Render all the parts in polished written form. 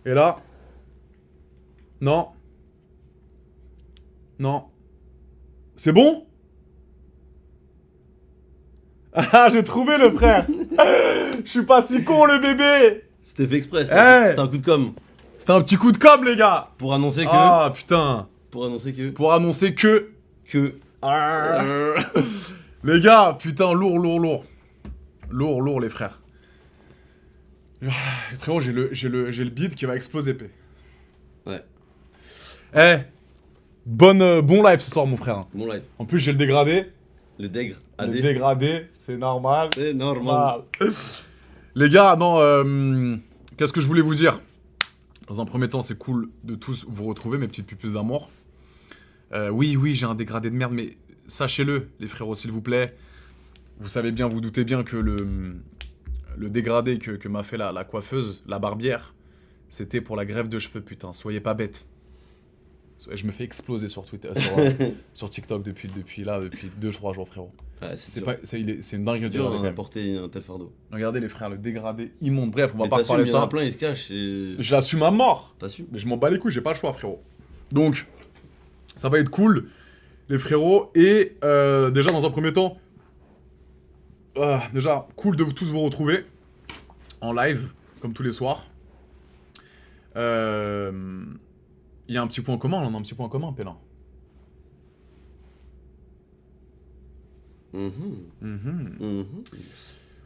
Et là... Non. Non. C'est bon? Ah, j'ai trouvé le frère. Je suis pas si con, le bébé. C'était fait exprès, Hey. c'était un coup de com. C'était un petit coup de com', les gars. Pour annoncer que... Ah, putain. Pour annoncer que... Pour annoncer que... Que... Ah. Les gars, putain, lourd, lourd, lourd. Lourd, lourd, les frères. Ah, frérot, j'ai le beat qui va exploser, P. Ouais. Eh, bon live ce soir, mon frère. Bon live. En plus, j'ai le dégradé. Le dègre. AD. Le dégradé, c'est normal. C'est normal. Les gars, non, qu'est-ce que je voulais vous dire? Dans un premier temps, c'est cool de tous vous retrouver, mes petites pupilles d'amour. Oui, j'ai un dégradé de merde, mais sachez-le, les frérots, s'il vous plaît. Vous savez bien, vous doutez bien que le dégradé que m'a fait la coiffeuse, la barbière, c'était pour la greffe de cheveux, putain. Soyez pas bêtes. Je me fais exploser sur Twitter, sur TikTok depuis 2-3 jours, frérot. Ouais, C'est une dinguerie de dur dégradé, quand même. porter un tel fardeau. Regardez les frères, le dégradé immonde. Bref, on va Mais pas reparler de il y en a ça. plein, ils se cachent et... J'assume à mort. T'assumes. Mais je m'en bats les couilles, j'ai pas le choix, frérot. Donc, ça va être cool, les frérots. Et déjà, dans un premier temps, déjà, cool de tous vous retrouver en live, comme tous les soirs. Il y a un petit point commun, là, on a un petit point commun, Pélin.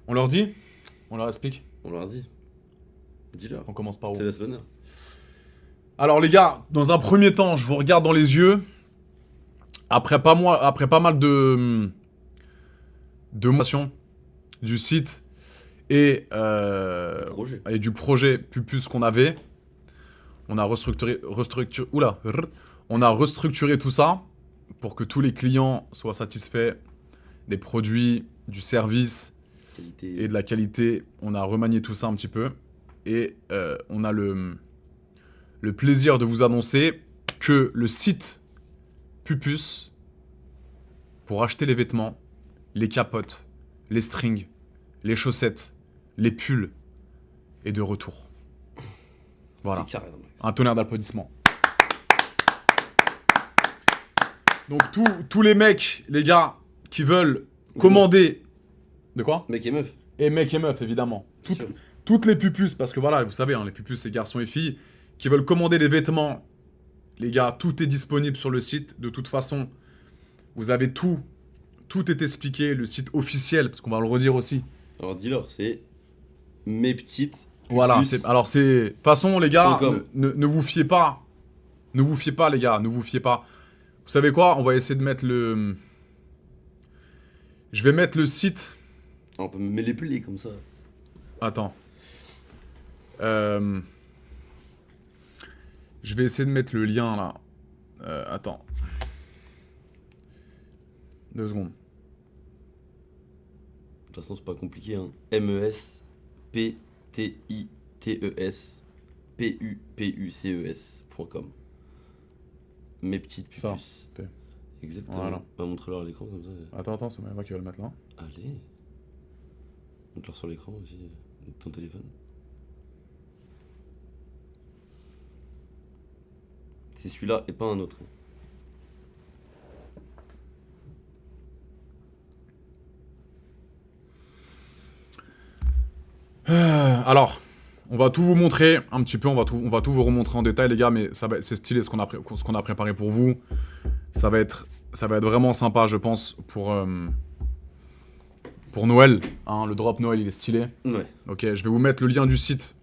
On leur dit? On leur explique? On leur a dit. Dis-leur. On commence par où? C'est la semaine. Alors les gars, dans un premier temps, je vous regarde dans les yeux. Après pas mal de motion du site et du projet Pupus qu'on avait, on a restructuré tout ça pour que tous les clients soient satisfaits des produits, du service Qualité. et de la qualité. On a remanié tout ça un petit peu et on a le plaisir de vous annoncer que le site Pupus, pour acheter les vêtements, les capotes, les strings, les chaussettes, les pulls, est de retour. Voilà. C'est carré, non, mec. Un tonnerre d'applaudissements. Donc tous les mecs, les gars, qui veulent commander... De quoi? Mec et meuf. Et mecs et meufs, évidemment. Sûr. Toutes les pupus, parce que voilà, vous savez, hein, les pupus, c'est garçons et filles, qui veulent commander des vêtements. Les gars, tout est disponible sur le site. De toute façon, vous avez tout. Tout est expliqué, le site officiel, parce qu'on va le redire aussi. Alors dis-leur, c'est mes petites. Voilà, Pupus. alors c'est... De toute façon, les gars, .com. ne vous fiez pas. Ne vous fiez pas, les gars, ne vous fiez pas. Vous savez quoi? On va essayer de mettre le... Je vais mettre le site... On peut me les plier comme ça. Attends. Je vais essayer de mettre le lien, là. Attends. 2 secondes. De toute façon, c'est pas compliqué. Hein. MESPTITES-PUPUCES.com. Mes petites pupus. Ça. Exactement. Voilà. On va montrer-leur à l'écran comme ça. Attends, c'est moi qui va le mettre là. Allez. Montre-leur sur l'écran aussi, de ton téléphone. C'est celui-là et pas un autre. Alors, on va tout vous montrer un petit peu, on va tout vous remontrer en détail, les gars, mais c'est stylé ce qu'on a préparé pour vous. Ça va être vraiment sympa, je pense, pour Noël. Hein, le drop Noël, il est stylé. Ouais. Ok, je vais vous mettre le lien du site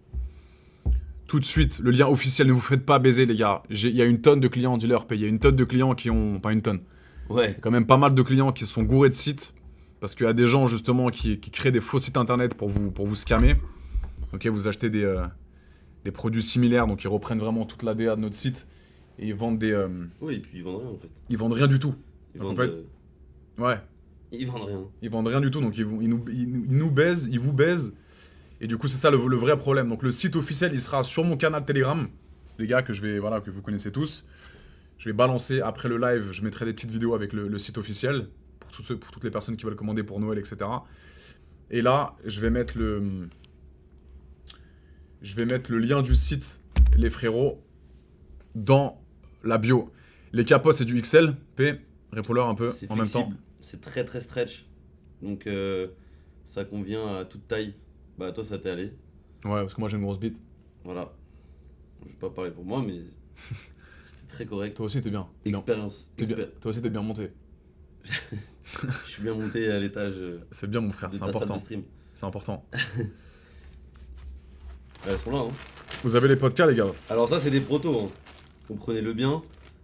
tout de suite, le lien officiel. Ne vous faites pas baiser, les gars. Il y a une tonne de clients, dis-leur, il y a une tonne de clients qui ont... Pas une tonne. Ouais. Il y a quand même pas mal de clients qui sont gourés de sites. Parce qu'il y a des gens, justement, qui créent des faux sites internet pour vous scammer. Ok, vous achetez des produits similaires, donc ils reprennent vraiment toute la DA de notre site. Et ils vendent des... Oui, et puis ils vendent rien en fait. Ils vendent rien du tout. Ils Donc, vendent, en fait, ouais. ils vendent rien. Ils vendent rien du tout, donc ils nous baisent, ils vous baisent. Et du coup, c'est ça le vrai problème. Donc le site officiel, il sera sur mon canal Telegram. Les gars, que vous connaissez tous. Je vais balancer après le live, je mettrai des petites vidéos avec le site officiel. Pour toutes les personnes qui veulent commander pour Noël, etc. Et là, je vais mettre le lien du site les frérots, dans la bio. Les capotes, c'est du XL, P, réponds-leur un peu C'est en même temps. flexible, c'est très très stretch. Donc ça convient à toute taille. Bah toi ça t'est allé. Ouais, parce que moi j'ai une grosse bite. Voilà. Je vais pas parler pour moi mais c'était très correct. Toi aussi, t'es bien. Bien. Expérience. Toi aussi, t'es bien monté. Je suis bien monté à l'étage C'est bien, mon frère, de c'est ta salle important. de stream. C'est important. Elles sont là hein. Vous avez les podcasts, les gars. Alors ça c'est des protos hein. Comprenez-le bien.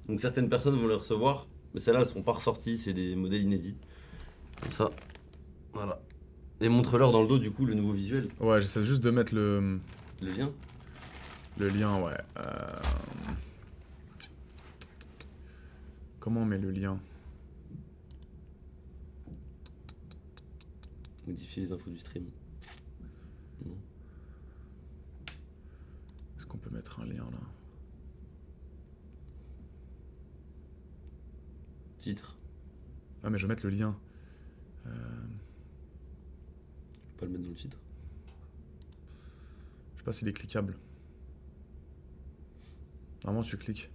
Donc certaines personnes vont les recevoir. Mais celles-là elles seront pas ressorties, c'est des modèles inédits. Comme ça. Voilà. Et montre-leur dans le dos du coup le nouveau visuel. Ouais, j'essaie juste de mettre Le lien. le lien, ouais. Comment on met le lien? Modifier les infos du stream. Non. Est-ce qu'on peut mettre un lien là? Titre. Ah, mais je vais mettre le lien. Je peux pas le mettre dans le titre. Je sais pas s'il est cliquable. Normalement, tu cliques.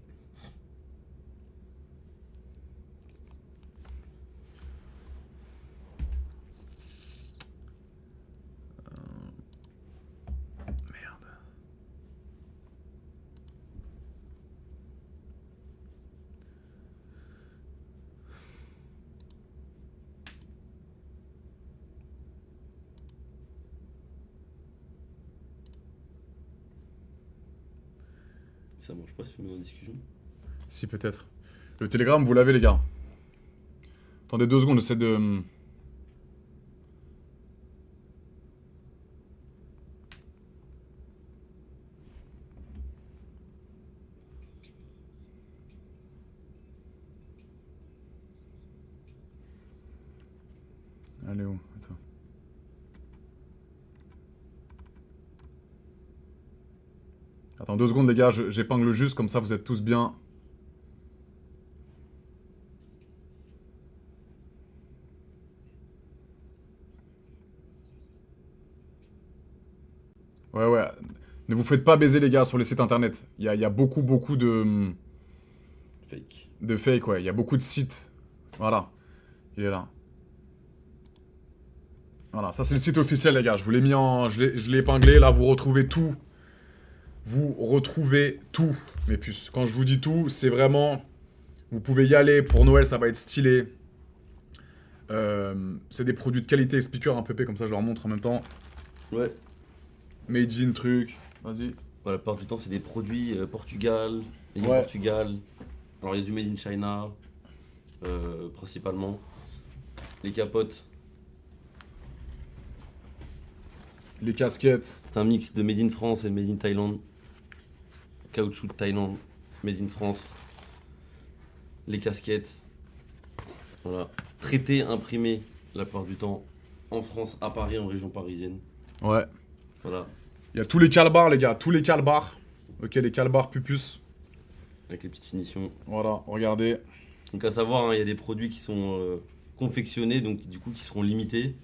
Merde. Ça marche pas si on est en discussion. Si, peut-être. Le Telegram, vous l'avez, les gars. Attendez 2 secondes, j'essaie de... Allez où? Attends. Attends 2 secondes, les gars, j'épingle juste, comme ça vous êtes tous bien. Ouais, ouais. Ne vous faites pas baiser, les gars, sur les sites internet. Il y a beaucoup, beaucoup Fake. de fake, ouais. Il y a beaucoup de sites. Voilà. Il est là. Voilà, ça c'est le site officiel, les gars. Je vous l'ai mis en... Je l'ai épinglé. Là, vous retrouvez tout. Vous retrouvez tout, mes puces. Quand je vous dis tout, c'est vraiment... Vous pouvez y aller. Pour Noël, ça va être stylé. C'est des produits de qualité. Expliqueur un peu comme ça, je leur montre en même temps. Ouais. Made in truc. Vas-y. Voilà, la plupart du temps, c'est des produits Portugal, made in Ouais. Portugal. Alors, il y a du made in China, principalement. Les capotes, Les casquettes. c'est un mix de made in France et made in Thaïlande. Caoutchouc de Thaïlande, made in France. Les casquettes, voilà. Traité, imprimé, la plupart du temps, en France, à Paris, en région parisienne. Ouais. Voilà, Il y a tous les calbars, les gars. Tous les calbars. Ok, les calbars pupus. avec les petites finitions. Voilà, regardez. Donc à savoir, hein, il y a des produits qui sont confectionnés, donc du coup qui seront limités.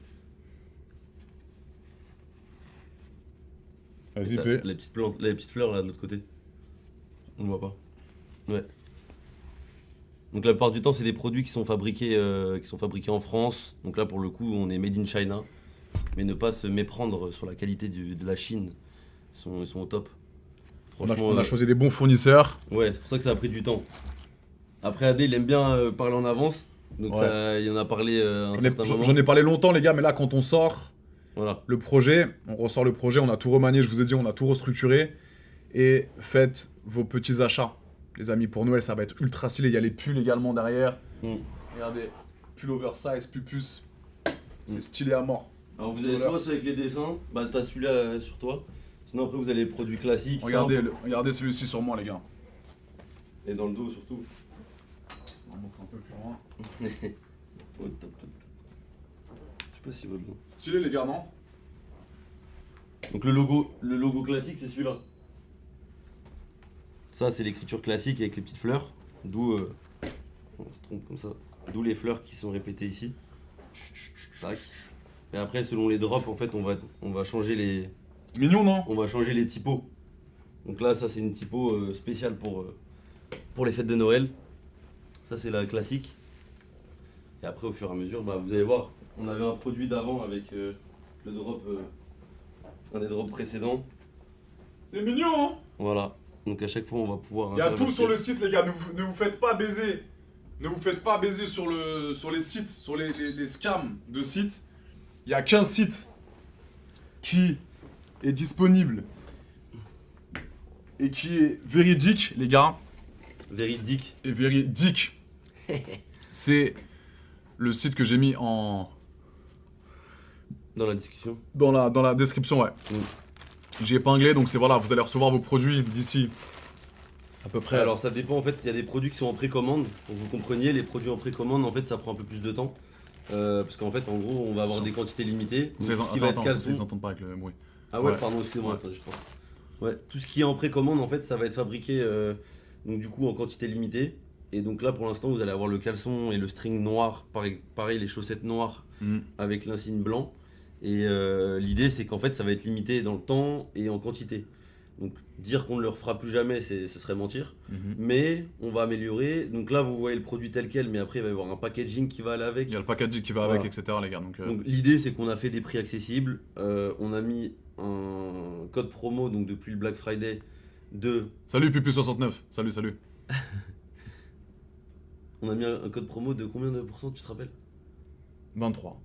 Vas-y, T'as P. les petites plantes, les petites fleurs là de l'autre côté. On ne voit pas. Ouais. Donc la plupart du temps, c'est des produits qui sont fabriqués en France. Donc là, pour le coup, on est made in China. Mais ne pas se méprendre sur la qualité de la Chine. Ils sont au top. Franchement, On a choisi des bons fournisseurs. ouais, c'est pour ça que ça a pris du temps. Après, AD, il aime bien parler en avance. Donc Ouais. ça, il en a parlé un certain moment. J'en ai parlé longtemps, les gars, mais là, quand on sort Voilà. le projet, on ressort le projet, on a tout remanié, je vous ai dit, on a tout restructuré. Et faites vos petits achats. Les amis, pour Noël, ça va être ultra stylé. Il y a les pulls également derrière. Mm. Regardez, pull oversize, pupus. C'est Mm. stylé à mort. Alors vous avez Voilà. soit avec les dessins, bah t'as celui-là sur toi. Sinon après vous avez les produits classiques. Regardez, simples. regardez celui-ci sur moi, les gars. Et dans le dos surtout. On va montrer un peu plus loin. Oh, top, top, top. Je sais pas si va bien. Stylé, les gars, non? Donc le logo classique c'est celui-là. Ça c'est l'écriture classique avec les petites fleurs. D'où on se trompe comme ça. D'où les fleurs qui sont répétées ici. Tac. Et après selon les drops en fait on va changer les Mignon, non? typos. Donc là, ça c'est une typo spéciale pour les fêtes de Noël. Ça c'est la classique. Et après, au fur et à mesure, bah, vous allez voir, on avait un produit d'avant avec le drop, un des drops précédents. C'est mignon, hein? Voilà. Donc à chaque fois, on va pouvoir. Il y a tout sur le site, les gars. Ne vous faites pas baiser. Ne vous faites pas baiser sur les sites, sur les scams de sites. Il y a qu'un site qui est disponible et qui est véridique, les gars. Véridique. Et véridique. C'est le site que j'ai mis Dans la discussion. dans la description, ouais. J'ai épinglé, donc c'est voilà, vous allez recevoir vos produits d'ici à peu près. Alors ça dépend en fait, il y a des produits qui sont en précommande. Pour que vous compreniez, les produits en précommande en fait ça prend un peu plus de temps. Parce qu'en fait en gros on va avoir des quantités limitées. Vous Donc, tout ce qui va être caleçon. ils entendent pas avec le bruit. Ah ouais, Ouais. pardon, excuse-moi, Ouais. attends, je pense. Ouais, tout ce qui est en précommande en fait ça va être fabriqué donc du coup en quantité limitée. Et donc là pour l'instant vous allez avoir le caleçon et le string noir, pareil les chaussettes noires avec l'insigne blanc. Et l'idée c'est qu'en fait ça va être limité dans le temps et en quantité. Donc dire qu'on ne le refera plus jamais, ce serait mentir. Mais on va améliorer. Donc là vous voyez le produit tel quel, mais après il va y avoir un packaging qui va aller avec. Il y a le packaging qui va Voilà. avec, etc. les gars. Donc, Donc l'idée c'est qu'on a fait des prix accessibles. On a mis un code promo donc depuis le Black Friday de... Salut Pupu69. Salut. On a mis un code promo de combien de pourcents, tu te rappelles? 23.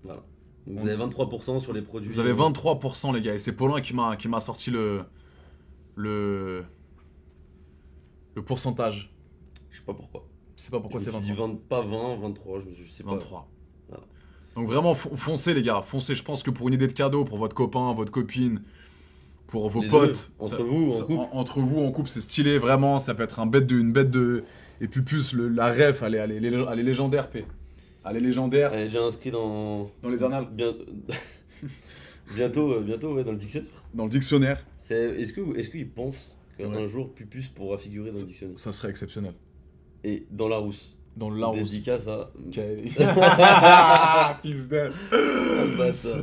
Voilà. Donc vous avez 23% sur les produits. Vous avez 23% les gars, et c'est Paulin qui m'a sorti le pourcentage. Je sais pas pourquoi. Je sais pas pourquoi Je c'est me suis 23. dit pas 20, 23, je sais pas. 23. Voilà. Donc vraiment foncez les gars, foncez. Je pense que pour une idée de cadeau, pour votre copain, votre copine, pour vos Les potes, deux, entre vous, en couple. entre vous en couple, c'est stylé vraiment. Ça peut être une bête de et puis plus la ref, elle est légendaire P. Elle est légendaire Elle est déjà inscrite dans les annales, bientôt ouais, dans le dictionnaire. dans le dictionnaire. Est-ce qu'ils pensent qu'un Ouais. jour Pupus pourra figurer dans le dictionnaire? Ça serait exceptionnel. Et dans Larousse. Dans le Larousse. Dédicace à... Fils d'elle. bâtard.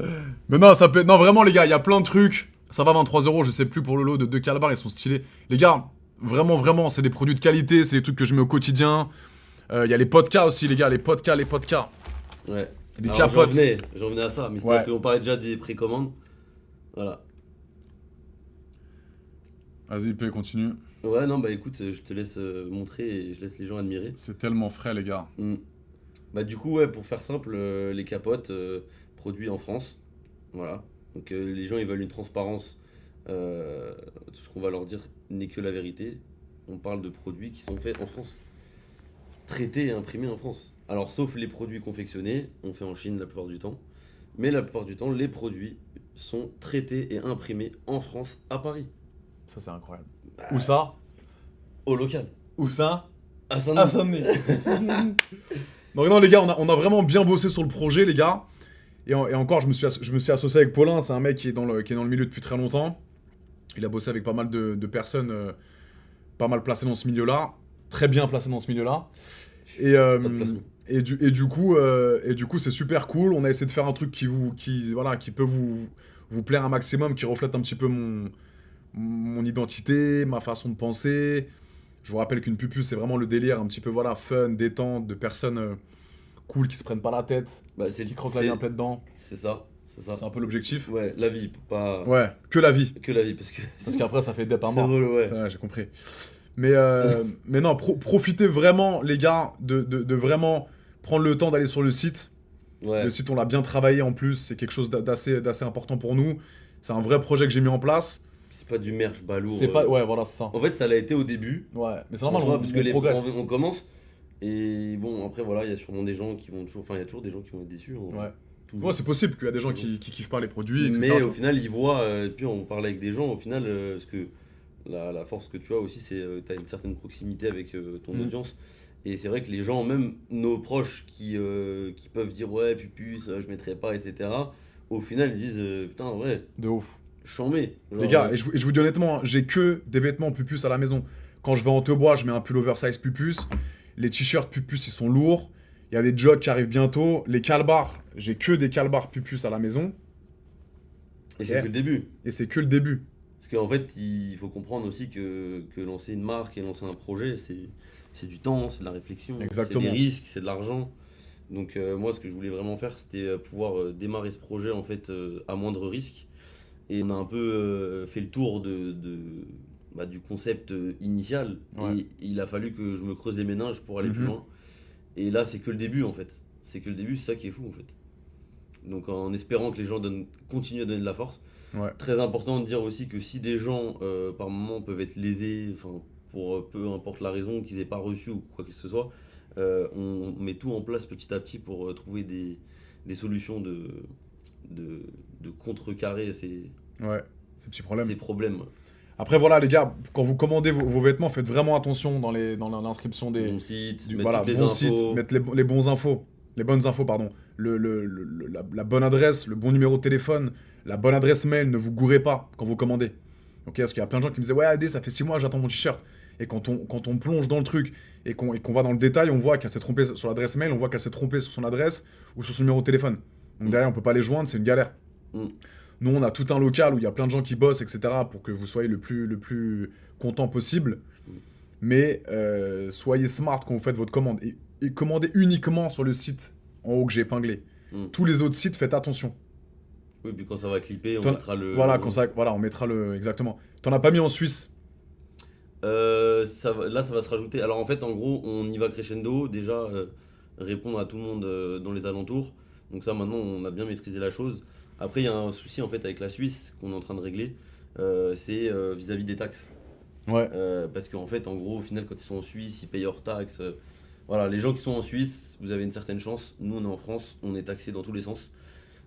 Mais non, ça peut. Non, vraiment, les gars, il y a plein de trucs. Ça va 23€, je sais plus pour le lot de 2 calbars, ils sont stylés. Les gars, vraiment, c'est des produits de qualité, c'est des trucs que je mets au quotidien. Il y a les podcasts aussi, les gars, les podcasts. Ouais. Des Alors, capotes. J'en venais à ça, mais Ouais. c'est-à-dire qu'on parlait déjà des précommandes. Voilà. Vas-y, P, continue. Ouais, non, bah écoute, je te laisse montrer et je laisse les gens admirer. C'est tellement frais, les gars. Bah du coup, ouais, pour faire simple, les capotes produits en France. Voilà. Donc les gens, ils veulent une transparence. Tout ce qu'on va leur dire n'est que la vérité. On parle de produits qui sont faits en France. Traités et imprimés en France. Alors, sauf les produits confectionnés, on fait en Chine la plupart du temps. Mais la plupart du temps, les produits sont traités et imprimés en France, à Paris. Ça, c'est incroyable. Bah, Où ça? Au local. Où ça? À À Saint-Denis. Saint-Denis. Donc non, les gars, on a vraiment bien bossé sur le projet, les gars. Et encore, je me suis associé avec Paulin, c'est un mec qui est dans le milieu depuis très longtemps. Il a bossé avec pas mal de personnes, pas mal placées dans ce milieu-là, très bien placées dans ce milieu-là. Et, Pas de placement. et du coup, c'est super cool. On a essayé de faire un truc qui peut vous plaire un maximum, qui reflète un petit peu mon identité, ma façon de penser. Je vous rappelle qu'une pupus, c'est vraiment le délire un petit peu fun, détente, de personnes cool qui se prennent pas la tête, Bah, qui croquent la vie un peu dedans. C'est ça. C'est un peu l'objectif. Ouais, la vie, pas Ouais, que la vie. que la vie, parce que Parce qu'après, ça fait des pas c'est mort. relou, ouais. C'est vrai, j'ai compris. Mais non, profitez vraiment, les gars, de vraiment prendre le temps d'aller sur le site. Ouais. Le site, on l'a bien travaillé en plus. C'est quelque chose d'assez important pour nous. C'est un vrai projet que j'ai mis en place. C'est pas du merch balourd. C'est pas. Ouais, voilà, c'est ça. En fait, ça l'a été au début. Ouais, mais c'est normal, En soi, parce que on progresse. on commence. Et bon, après, voilà, il y a sûrement des gens qui vont toujours. Enfin, il y a toujours des gens qui vont être déçus. Hein. Ouais. Toujours. Ouais, c'est possible qu'il y a des gens qui kiffent pas les produits, etc. Mais au final, ils voient. Et puis, on parlait avec des gens. Au final, parce que la force que tu as aussi, c'est que tu as une certaine proximité avec ton audience. Et c'est vrai que les gens, même nos proches qui peuvent dire ouais, pupus, je mettrai pas, etc. Au final, ils disent putain, en vrai, De ouf. chambé. Genre, Les gars, et je vous dis honnêtement, j'ai que des vêtements pupus à la maison. Quand je vais en Tebois, je mets un pull oversize pupus. Les t-shirts pupus, ils sont lourds. Il y a des jogs qui arrivent bientôt. Les calbars, j'ai que des calbars pupus à la maison. et c'est que le début. Et c'est que le début. Parce qu'en fait, il faut comprendre aussi que lancer une marque et lancer un projet, c'est du temps, c'est de la réflexion, c'est des Exactement. risques, c'est de l'argent. Donc moi, ce que je voulais vraiment faire, c'était pouvoir démarrer ce projet en fait à moindre risque. Et on a un peu fait le tour du concept initial. Ouais. Et il a fallu que je me creuse les méninges pour aller plus Mhm. loin. Et là, c'est que le début en fait. C'est que le début, c'est ça qui est fou en fait. Donc en espérant que les gens continuent à donner de la force. Ouais. Très important de dire aussi que si des gens par moment peuvent être lésés, enfin pour peu importe la raison, qu'ils aient pas reçu ou quoi que ce soit, on met tout en place petit à petit pour trouver des solutions de, de contrecarrer Ouais. Ces petits problèmes. ces problèmes. Après, voilà, les gars, quand vous commandez vos vêtements, faites vraiment attention dans l'inscription Bon site, mettre voilà, toutes les bon site, infos. mettre les bons infos, les bonnes infos, pardon. La bonne adresse, le bon numéro de téléphone, la bonne adresse mail, ne vous gourrez pas quand vous commandez. Ok, parce qu'il y a plein de gens qui me disaient, ouais, AD, ça fait 6 mois, j'attends mon t-shirt. Et quand on plonge dans le truc et qu'on va dans le détail, on voit qu'elle s'est trompée sur l'adresse mail, on voit qu'elle s'est trompée sur son adresse ou sur son numéro de téléphone. Donc Mm. derrière, on peut pas les joindre, c'est une galère. Mm. Nous, on a tout un local où il y a plein de gens qui bossent, etc., pour que vous soyez le plus content possible. Mais soyez smart quand vous faites votre commande. Et commandez uniquement sur le site en haut que j'ai épinglé. Mm. Tous les autres sites, faites attention. Oui, puis quand ça va clipper, on T'en- mettra le. Voilà, voilà, on mettra le. Exactement. T'en as pas mis en Suisse. Là, ça va se rajouter. Alors en fait, en gros, on y va crescendo. Déjà, répondre à tout le monde dans les alentours. Donc ça, maintenant, on a bien maîtrisé la chose. Après, il y a un souci en fait avec la Suisse qu'on est en train de régler. C'est vis-à-vis des taxes. Ouais. Parce qu'en fait, en gros, au final, quand ils sont en Suisse, ils payent hors taxes. Voilà, les gens qui sont en Suisse, vous avez une certaine chance. Nous, on est en France, on est taxé dans tous les sens.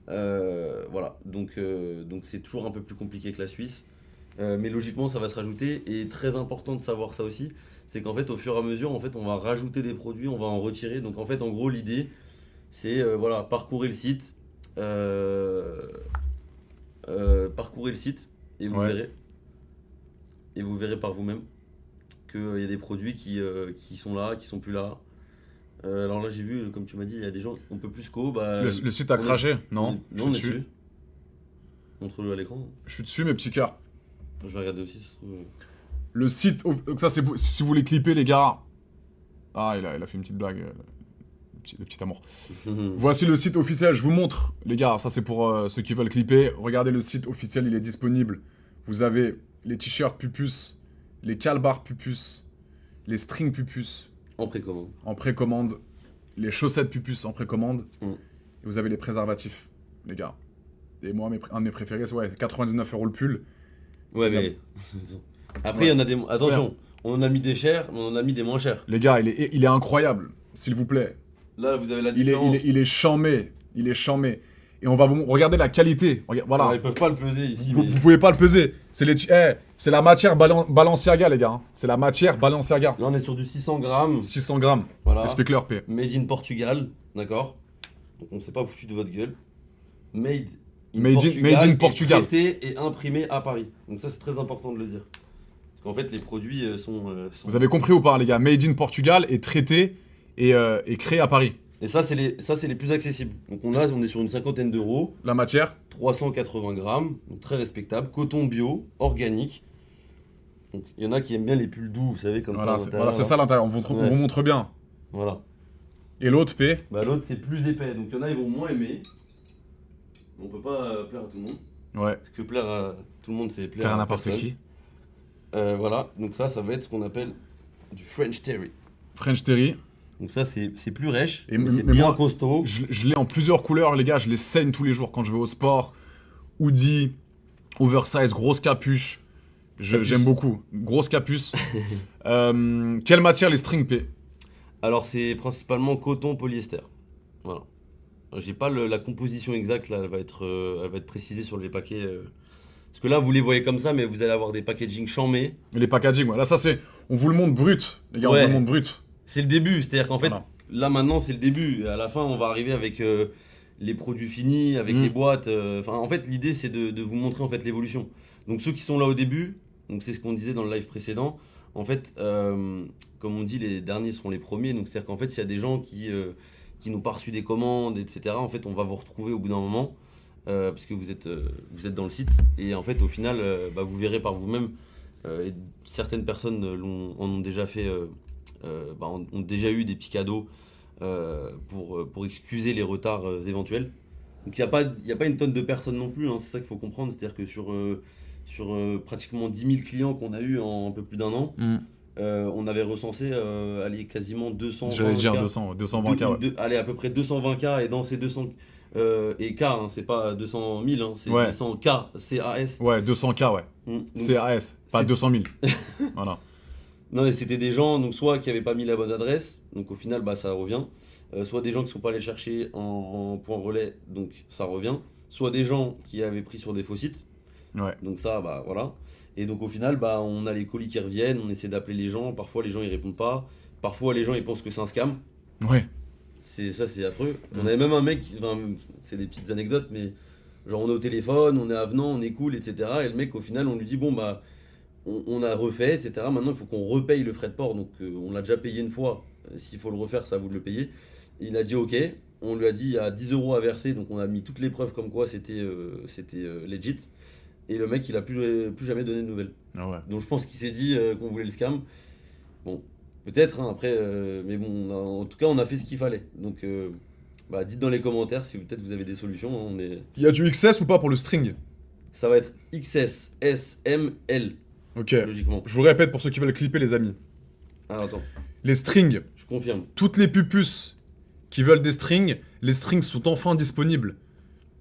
Voilà, donc c'est toujours un peu plus compliqué que la Suisse. Mais logiquement, ça va se rajouter. Et très important de savoir ça aussi, c'est qu'en fait, au fur et à mesure, en fait, on va rajouter des produits, on va en retirer. Donc en fait, en gros, l'idée, c'est voilà, parcourez le site et vous Ouais. verrez. Et vous verrez par vous-même qu'il y a des produits qui sont là, qui sont plus là. Alors là, j'ai vu, comme tu m'as dit, il y a des gens, on peut plus qu'au. Bah, Le site a on est- craché. Non, on je est suis dessus. dessus. Montre-le à l'écran. Je suis dessus, mes petits cœurs. Je vais regarder aussi, si ça se trouve. Le site. Donc ça, c'est si vous voulez clipper, les gars. Ah, il a fait une petite blague. Le petit amour. Voici le site officiel, je vous montre, les gars, ça c'est pour ceux qui veulent clipper. Regardez le site officiel, il est disponible. Vous avez les t-shirts Pupus, les calbars Pupus, les strings Pupus En précommande. en précommande, les chaussettes Pupus en précommande, Mm. et vous avez les préservatifs, les gars. Et moi, un de mes préférés, c'est ouais, 99 € le pull. Ouais, bien. mais. Après, il y en a des. Attention, on en a mis des chers, mais on en a mis des moins chers. Les gars, il est incroyable, s'il vous plaît. Là, vous avez la Il est, différence. il est charmé, il est charmé. Et on va vous regarder la qualité. Voilà. Alors, ils peuvent pas le peser ici. Vous, mais- vous pouvez pas le peser. C'est la matière Balenciaga, les gars. Hein. C'est la matière Balenciaga. Là, on est sur du 600 grammes. 600 grammes. Voilà. Explique-leur, P. Made in Portugal, d'accord. Donc on s'est pas foutu de votre gueule. Made Made in Portugal. Et traité et imprimé à Paris. Donc ça c'est très important de le dire. Parce qu'en fait les produits sont. Vous avez compris ou pas, les gars? Made in Portugal est traité et créé à Paris. Et ça c'est les plus accessibles. Donc on est sur une cinquantaine d'euros, La matière, 380 grammes, donc très respectable. Coton bio, organique. Donc il y en a qui aiment bien les pulls doux, vous savez comme voilà, ça. à c'est l'intérieur, ça là. l'intérieur. On Ouais. vous montre bien. Voilà. Et l'autre, P. Bah l'autre c'est plus épais. Donc il y en a ils vont moins aimer. On peut pas plaire à tout le monde. Ouais. Parce que plaire à tout le monde, c'est plaire Faire à à n'importe personne. qui. Voilà, donc ça va être ce qu'on appelle du French Terry. French Terry. Donc ça, c'est plus rêche, Et mais c'est mais bien moi, costaud. Je l'ai en plusieurs couleurs, les gars. Je les saigne tous les jours quand je vais au sport. Hoodie, oversize, grosse capuche. Capuce. J'aime beaucoup. Grosse capuce. Quelle matière les strings, P? Alors c'est principalement coton polyester. Voilà. J'ai pas la composition exacte, là, elle va être précisée sur les paquets. Parce que là, vous les voyez comme ça, mais vous allez avoir des packaging chamés. Et les packaging, ouais. Là, ça c'est. On vous le montre brut, les gars. On Ouais. vous le montre brut. C'est le début, c'est-à-dire qu'en fait, Voilà. là maintenant, c'est le début. À la fin, on va arriver avec les produits finis, avec Mm. les boîtes. Enfin, en fait, l'idée, c'est de vous montrer en fait l'évolution. Donc ceux qui sont là au début, donc c'est ce qu'on disait dans le live précédent. En fait, comme on dit, les derniers seront les premiers. Donc c'est-à-dire qu'en fait, s'il y a des gens qui n'ont pas reçu des commandes, etc. En fait, on va vous retrouver au bout d'un moment. parce que vous êtes dans le site. Et en fait, au final, vous verrez par vous-même. Et certaines personnes en ont déjà fait, ont déjà eu des petits cadeaux pour excuser les retards éventuels. Donc il y a pas une tonne de personnes non plus, hein, c'est ça qu'il faut comprendre. C'est-à-dire que sur pratiquement 10 000 clients qu'on a eu en un peu plus d'un an, on avait recensé allez, quasiment 220 J'allais dire cas. 220 k, ouais. Allez, à peu près 220 cas, et dans ces 200 et K, hein, c'est pas 200 000, hein, c'est Ouais. 200 K, CAS. Ouais, 200 k, ouais. Donc, CAS, pas c'est- 200 000. Voilà. Non, mais c'était des gens, donc soit qui n'avaient pas mis la bonne adresse, donc au final, ça revient. Soit des gens qui sont pas allés chercher en point relais, donc ça revient. Soit des gens qui avaient pris sur des faux sites, Ouais. donc ça, voilà. Et donc au final, on a les colis qui reviennent, on essaie d'appeler les gens, parfois les gens ils répondent pas, parfois les gens ils pensent que c'est un scam. Ouais. C'est affreux. On avait même un mec, enfin, c'est des petites anecdotes, mais genre on est au téléphone, on est avenant, on est cool, etc. Et le mec, au final, on lui dit, bon, on a refait, etc. Maintenant, il faut qu'on repaye le frais de port. Donc, on l'a déjà payé une fois. S'il faut le refaire, ça vous de le payer. Il a dit, ok. On lui a dit, il y a 10 euros à verser. Donc, on a mis toutes les preuves comme quoi c'était legit. Et le mec, il a plus jamais donné de nouvelles. Ah ouais. Donc, je pense qu'il s'est dit qu'on voulait le scam. Bon, peut-être, hein, après, mais bon, en tout cas, on a fait ce qu'il fallait. Donc, dites dans les commentaires si peut-être vous avez des solutions, hein. Il y a du XS ou pas pour le string? Ça va être XS, S, M, L, Ok. logiquement. Je vous répète pour ceux qui veulent clipper, les amis. Ah, attends, Les strings, je confirme. toutes les pupus qui veulent des strings, les strings sont enfin disponibles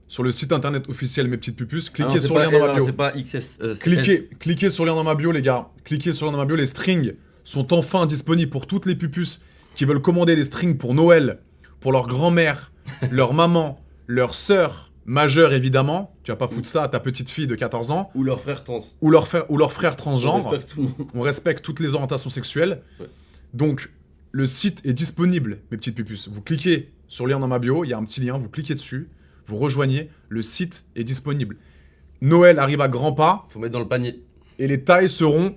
sur le site internet officiel Mes Petites Pupus. Ah non, Cliquez c'est sur pas le lien dans L, ma hein, bio. c'est pas XS. C'est Cliquez sur le lien dans ma bio, les gars. Cliquez sur le lien dans ma bio. Les strings sont enfin disponibles pour toutes les pupus qui veulent commander des strings pour Noël, pour leur grand-mère, leur maman, leur sœur majeure, évidemment. Tu vas pas foutre ça à ta petite fille de 14 ans. Ou leur frère trans. Ou leur frère On transgenre. respecte tout le monde. On respecte toutes les orientations sexuelles. Ouais. Donc, le site est disponible, mes petites pupus. Vous cliquez sur le lien dans ma bio, il y a un petit lien, vous cliquez dessus, vous rejoignez, le site est disponible. Noël arrive à grands pas Faut mettre dans le panier. et les tailles seront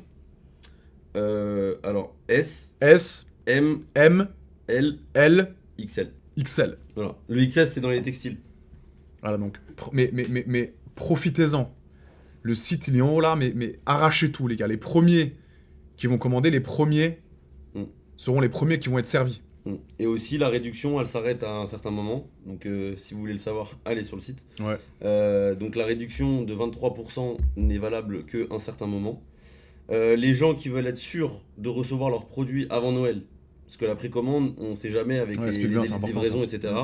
Alors, S, S, M, M, L, L, XL. XL. Voilà. Le XS, c'est dans les textiles. Voilà donc, mais profitez-en. Le site, il est en haut là, mais arrachez tout, les gars. Les premiers qui vont commander, les premiers Mm. seront les premiers qui vont être servis. Et aussi, la réduction, elle s'arrête à un certain moment. Donc, si vous voulez le savoir, allez sur le site. Ouais. Donc, la réduction de 23% n'est valable qu'un certain moment. Les gens qui veulent être sûrs de recevoir leurs produits avant Noël, parce que la précommande, on ne sait jamais avec Ouais, les explique bien, c'est important, livraisons, ça. etc.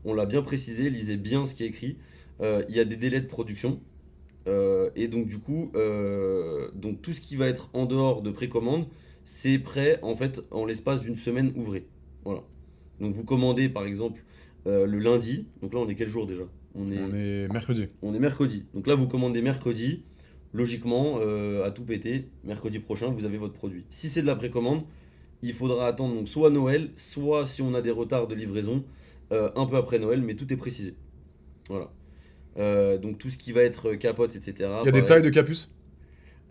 On l'a bien précisé, lisez bien ce qui est écrit. Il y a des délais de production. Et donc du coup, donc tout ce qui va être en dehors de précommande, c'est prêt en fait en l'espace d'une semaine ouvrée. Voilà. Donc vous commandez par exemple le lundi. Donc là, on est quel jour déjà? On est mercredi. On est mercredi. Donc là, vous commandez mercredi. Logiquement, à tout péter, mercredi prochain, vous avez votre produit. Si c'est de la précommande, il faudra attendre donc soit Noël, soit si on a des retards de livraison, un peu après Noël, mais tout est précisé. Voilà. Donc tout ce qui va être capote, etc. Il y a des tailles de capus?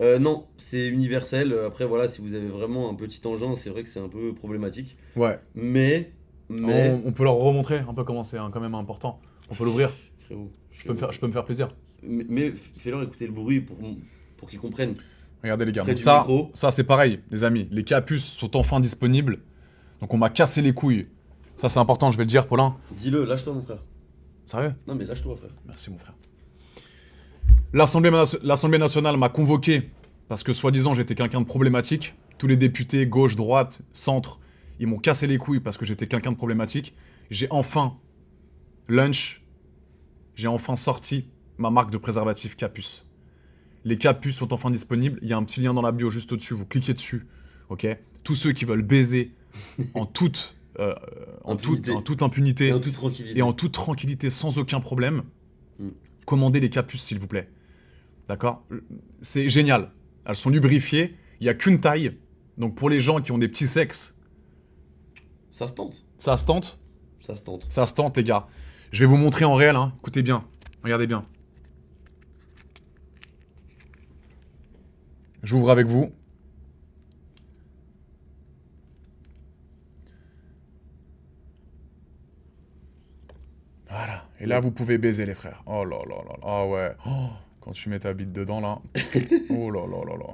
Non, c'est universel. Après, voilà, si vous avez vraiment un petit engin, c'est vrai que c'est un peu problématique. Ouais. Mais, On peut leur remontrer un peu comment c'est quand même important. On peut l'ouvrir. frérot, Je peux me faire plaisir. mais fais-leur écouter le bruit pour qu'ils comprennent. Regardez les gars, Près donc du ça, micro. ça c'est pareil, les amis. Les capus sont enfin disponibles. Donc on m'a cassé les couilles. Ça c'est important, je vais le dire, Paulin. Dis-le, lâche-toi, mon frère. Sérieux? Non, mais lâche-toi, frère. Merci mon frère. L'Assemblée nationale m'a convoqué parce que soi-disant j'étais quelqu'un de problématique. Tous les députés, gauche, droite, centre, ils m'ont cassé les couilles parce que j'étais quelqu'un de problématique. J'ai enfin sorti ma marque de préservatif Capus. Les Capus sont enfin disponibles. Il y a un petit lien dans la bio juste au-dessus. Vous cliquez dessus. Ok. Tous ceux qui veulent baiser en toute impunité Et en toute tranquillité. et en toute tranquillité, sans aucun problème, Mm. commandez les Capus, s'il vous plaît. D'accord? C'est génial. Elles sont lubrifiées. Il n'y a qu'une taille. Donc pour les gens qui ont des petits sexes, Ça se tente. ça se tente. Ça se tente. Ça se tente, les gars. Je vais vous montrer en réel. Hein. Écoutez bien. Regardez bien. J'ouvre avec vous. Voilà. Et là, vous pouvez baiser, les frères. Oh là là là là. Ah ouais. Oh, quand tu mets ta bite dedans, là. Oh là là là là.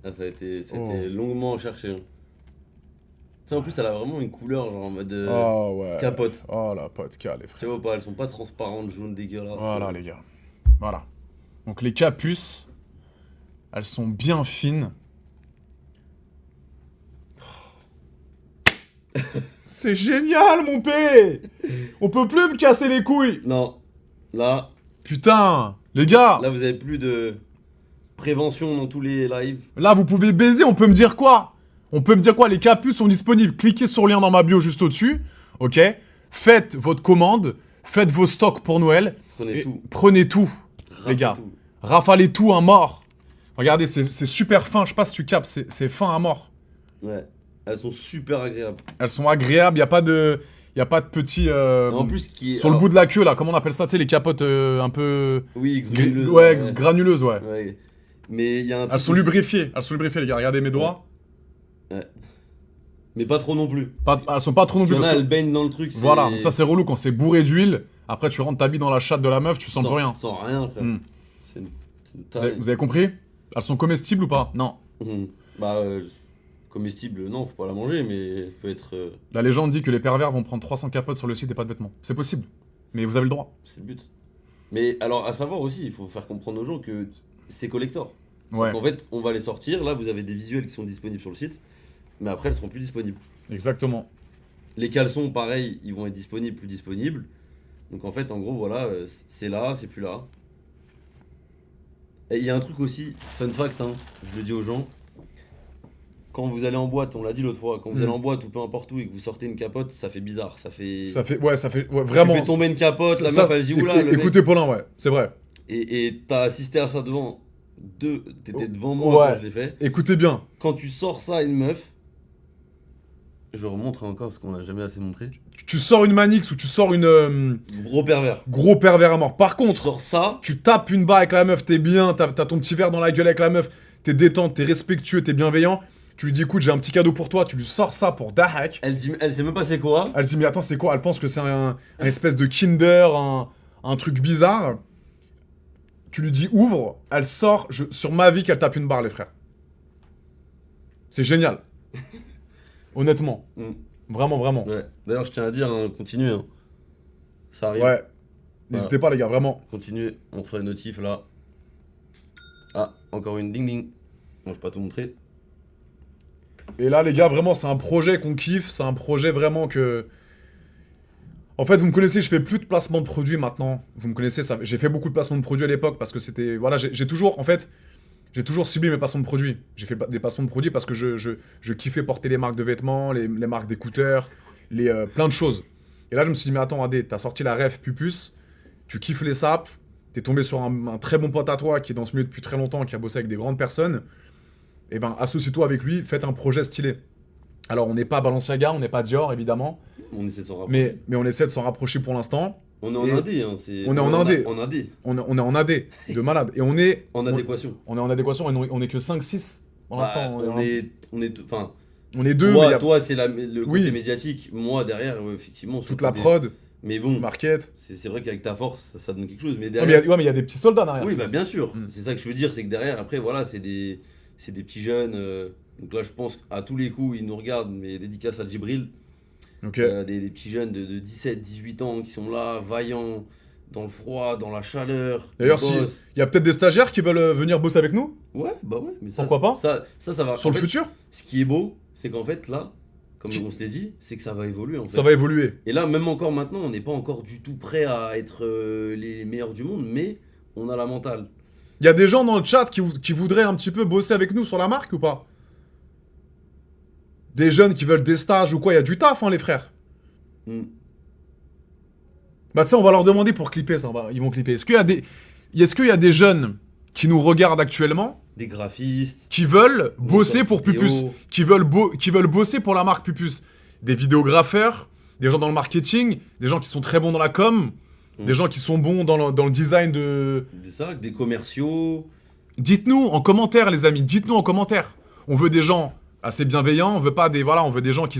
Ah, ça a été Oh. longuement cherché. Hein. Tu sais, en plus, elle a vraiment une couleur, genre en mode Oh ouais. capote. Oh la vodka, les Tu frères. vois pas, elles sont pas transparentes, jaunes, dégueulasses. Voilà, les gars. Voilà. Donc, les capuces, elles sont bien fines. C'est génial, mon P! On peut plus me casser les couilles! Non, là, Putain! Les gars! là, vous avez plus de prévention dans tous les lives. Là, vous pouvez baiser, on peut me dire quoi? On peut me dire quoi? Les capuces sont disponibles. Cliquez sur le lien dans ma bio juste au-dessus. Ok? Faites votre commande. Faites vos stocks pour Noël. Prenez Et tout. prenez tout, les Raflez gars. tout. Rafalez tout à mort. Regardez, c'est super fin. Je sais pas si tu captes. C'est fin à mort. Ouais, elles sont super agréables. Elles sont agréables. Y a pas de petits. Et en plus, qui est. sur le bout de la queue là, comment on appelle ça? Tu sais, les capotes un peu. Oui, granuleuses, Ouais, granuleuses, ouais. ouais. Mais il y a un truc Elles sont aussi- lubrifiées. Elles sont lubrifiées, les gars. Regardez mes doigts. Ouais. Mais pas trop non plus. Elles sont pas trop non Il y plus. en a, parce que- elles baignent dans le truc. Voilà, donc ça c'est relou quand c'est bourré d'huile. Après, tu rentres ta bille dans la chatte de la meuf, tu sens plus rien. Sans rien, frère. Mm. C'est une Vous tarée. avez, vous avez compris? Elles sont comestibles ou pas? Non. Mhm. Bah, comestible, non, faut pas la manger, mais peut être. La légende dit que les pervers vont prendre 300 capotes sur le site et pas de vêtements. C'est possible. Mais vous avez le droit. C'est le but. Mais alors, à savoir aussi, il faut faire comprendre aux gens que c'est collector. Ouais, En fait, on va les sortir. Là, vous avez des visuels qui sont disponibles sur le site, mais après, elles seront plus disponibles. exactement. Les caleçons, pareil, ils vont être disponibles, plus disponibles. Donc en fait, en gros, voilà, c'est là, c'est plus là. Et il y a un truc aussi, fun fact, hein, je le dis aux gens. Quand vous allez en boîte, on l'a dit l'autre fois, quand vous Mm. allez en boîte ou peu importe où et que vous sortez une capote, ça fait bizarre. Ça fait. Ouais, vraiment. Tu fais tomber une capote, la Ça- meuf elle dit oula, le mec. Écoutez, Paulin, ouais, c'est vrai. Et t'as assisté à ça devant. T'étais devant moi Ouais. quand je l'ai fait. Écoutez bien. Quand tu sors ça à une meuf, je remontre encore parce qu'on l'a jamais assez montré. Tu sors une Manix ou tu sors une Gros pervers. gros pervers à mort. Par Tu contre, sors ça, tu tapes une barre avec la meuf, t'es bien, t'as ton petit verre dans la gueule avec la meuf, t'es détente, t'es respectueux, t'es bienveillant. Tu lui dis écoute, j'ai un petit cadeau pour toi, tu lui sors ça pour Dahak. elle sait même pas c'est quoi. Elle se dit mais attends, c'est quoi? Elle pense que c'est un espèce de Kinder, un truc bizarre. Tu lui dis ouvre, elle sort, sur ma vie qu'elle tape une barre les frères. C'est génial. Honnêtement. Mm. Vraiment, vraiment. Ouais. D'ailleurs, je tiens à dire, hein, continuez. Hein. Ça arrive. Ouais. N'hésitez pas les gars, vraiment. Continuez. On reçoit les notifs là. Ah, encore une ding ding. Bon, je vais pas tout montrer. Et là, les gars, vraiment, c'est un projet qu'on kiffe. C'est un projet vraiment que. En fait, vous me connaissez, je fais plus de placement de produits maintenant. Vous me connaissez, ça. J'ai fait beaucoup de placements de produits à l'époque parce que c'était. Voilà, j'ai toujours. En fait, j'ai toujours ciblé mes placements de produits. J'ai fait des placements de produits parce que je kiffais porter les marques de vêtements, les marques d'écouteurs, plein de choses. Et là, je me suis dit, mais attends, Adé, t'as sorti la ref Pupus, tu kiffes les sapes, t'es tombé sur un très bon pote à toi qui est dans ce milieu depuis très longtemps, qui a bossé avec des grandes personnes. Eh ben, associe-toi avec lui, faites un projet stylé. Alors, on n'est pas Balenciaga, on n'est pas Dior, évidemment, On essaie de s'en rapprocher. mais on essaie de s'en rapprocher pour l'instant. On est en Et- indé. Hein, On est en indé. En indé. On est en AD, de malade. Et on est En adéquation. on est en adéquation et on est que 5-6 pour Bah, l'instant. Enfin, On est deux, toi, mais il y a toi c'est le côté Oui. médiatique. Moi, derrière, effectivement. sur toute le la côté- prod, Mais bon, market. c'est vrai qu'avec ta force, ça donne quelque chose. Mais Ouais, derrière. mais il y a des petits soldats derrière. Oui, bah bien sûr. Mm. C'est ça que je veux dire, c'est que derrière, après, voilà, c'est des petits jeunes. Donc là, je pense à tous les coups, ils nous regardent, mais dédicace à Djibril. Ok. Des petits jeunes de 17, 18 ans qui sont là, vaillants, dans le froid, dans la chaleur. D'ailleurs, ils si bossent. il y a peut-être des stagiaires qui veulent venir bosser avec nous Ouais, bah ouais, mais ça. Pourquoi pas Ça va. sur En le fait, futur, Ce qui est beau, c'est qu'en fait, là, comme on se l'est dit, c'est que ça va évoluer en fait. ça va évoluer. Et là, même encore maintenant, on n'est pas encore du tout prêt à être les meilleurs du monde, mais on a la mentale. Il y a des gens dans le chat qui voudraient un petit peu bosser avec nous sur la marque ou pas? Des jeunes qui veulent des stages ou quoi, il y a du taf, hein, les frères. Mm. Bah, tu sais, on va leur demander pour clipper ça. Ils vont clipper. Est-ce qu'il y a des jeunes qui nous regardent actuellement Des graphistes. qui veulent bosser pour vidéo. Pupus, qui veulent bosser pour la marque Pupus? Des vidéographeurs, des gens dans le marketing, des gens qui sont très bons dans la com, des gens qui sont bons dans le design de. Des commerciaux. Dites-nous en commentaire, les amis. Dites-nous en commentaire. On veut des gens assez bienveillants. On veut pas des on veut des gens qui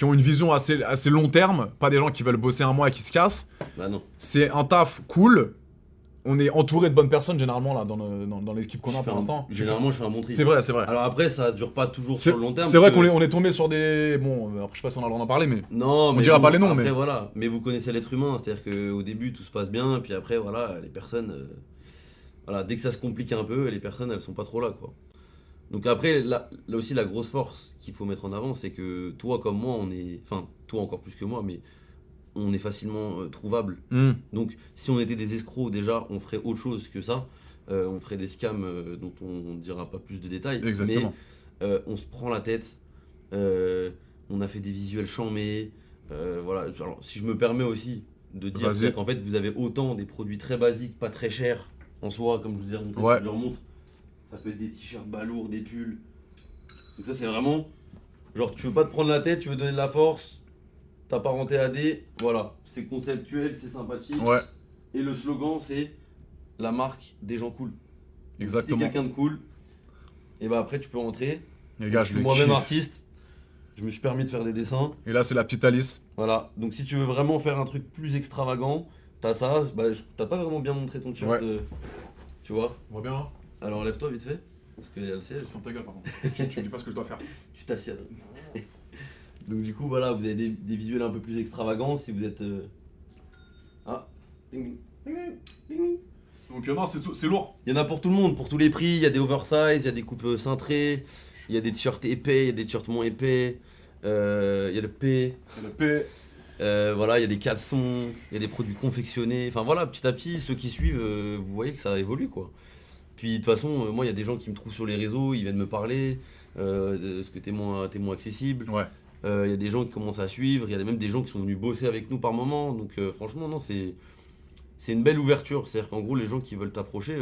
qui ont une vision assez long terme, pas des gens qui veulent bosser un mois et qui se cassent. Bah non. C'est un taf cool. On est entouré de bonnes personnes généralement là dans l'équipe qu'on a pour l'instant. Généralement, je fais un bon tri. C'est vrai, c'est vrai. Alors après, ça dure pas toujours sur le long terme. C'est vrai parce que- qu'on est tombé sur des. Bon, après, je sais pas si on a le droit d'en parler, mais. Non, mais dira bon, pas les noms, après, mais- voilà. Mais vous connaissez l'être humain, c'est-à-dire qu'au début, tout se passe bien, puis après, voilà, les personnes. Voilà, dès que ça se complique un peu, les personnes, elles sont pas trop là, quoi. Donc après, là aussi, la grosse force qu'il faut mettre en avant, c'est que toi comme moi, on est. Enfin, toi encore plus que moi, mais on est facilement trouvable. Hmm. Donc, si on était des escrocs, déjà, on ferait autre chose que ça. On ferait des scams dont on ne dira pas plus de détails. Exactement. Mais on se prend la tête. On a fait des visuels chamés. Voilà. Alors, si je me permets aussi de dire Vas-y. c'est qu'en fait, vous avez autant des produits très basiques, pas très chers en soi, comme je vous ai remontré, Ouais. je leur montre. Ça peut être des t-shirts balourds, des pulls. Donc, ça, c'est vraiment. Genre, tu veux pas te prendre la tête, tu veux donner de la force. T'as pas renté AD, voilà, c'est conceptuel, c'est sympathique. Ouais, Et le slogan, c'est la marque des gens cool. Donc, exactement. Si t'es quelqu'un de cool, et bah après tu peux rentrer. Les gars, Je je suis le moi-même kiffe. artiste, je me suis permis de faire des dessins. Et là, c'est la petite Alice. Voilà, donc si tu veux vraiment faire un truc plus extravagant, t'as ça. Bah, t'as pas vraiment bien montré ton t-shirt, Ouais. tu vois. On va bien là Alors lève-toi vite fait, parce qu'il y a le siège. Ferme ta gueule, par contre. tu me dis pas ce que je dois faire. Tu t'assieds. Donc du coup, voilà, vous avez des visuels un peu plus extravagants si vous êtes. Ah, ding, ding, ding, ding. Donc, non, c'est lourd. Il y en a pour tout le monde, pour tous les prix. Il y a des oversize, il y a des coupes cintrées, il y a des t-shirts épais, il y a des t-shirts moins épais, il y a le P, Le P. voilà, il y a des caleçons, il y a des produits confectionnés. Enfin voilà, petit à petit, ceux qui suivent, vous voyez que ça évolue quoi. Puis de toute façon, moi, il y a des gens qui me trouvent sur les réseaux, ils viennent me parler, est-ce que t'es moins accessible. Ouais. Il y a des gens qui commencent à suivre, il y a même des gens qui sont venus bosser avec nous par moment. Donc franchement, non, c'est une belle ouverture. C'est-à-dire qu'en gros, les gens qui veulent t'approcher,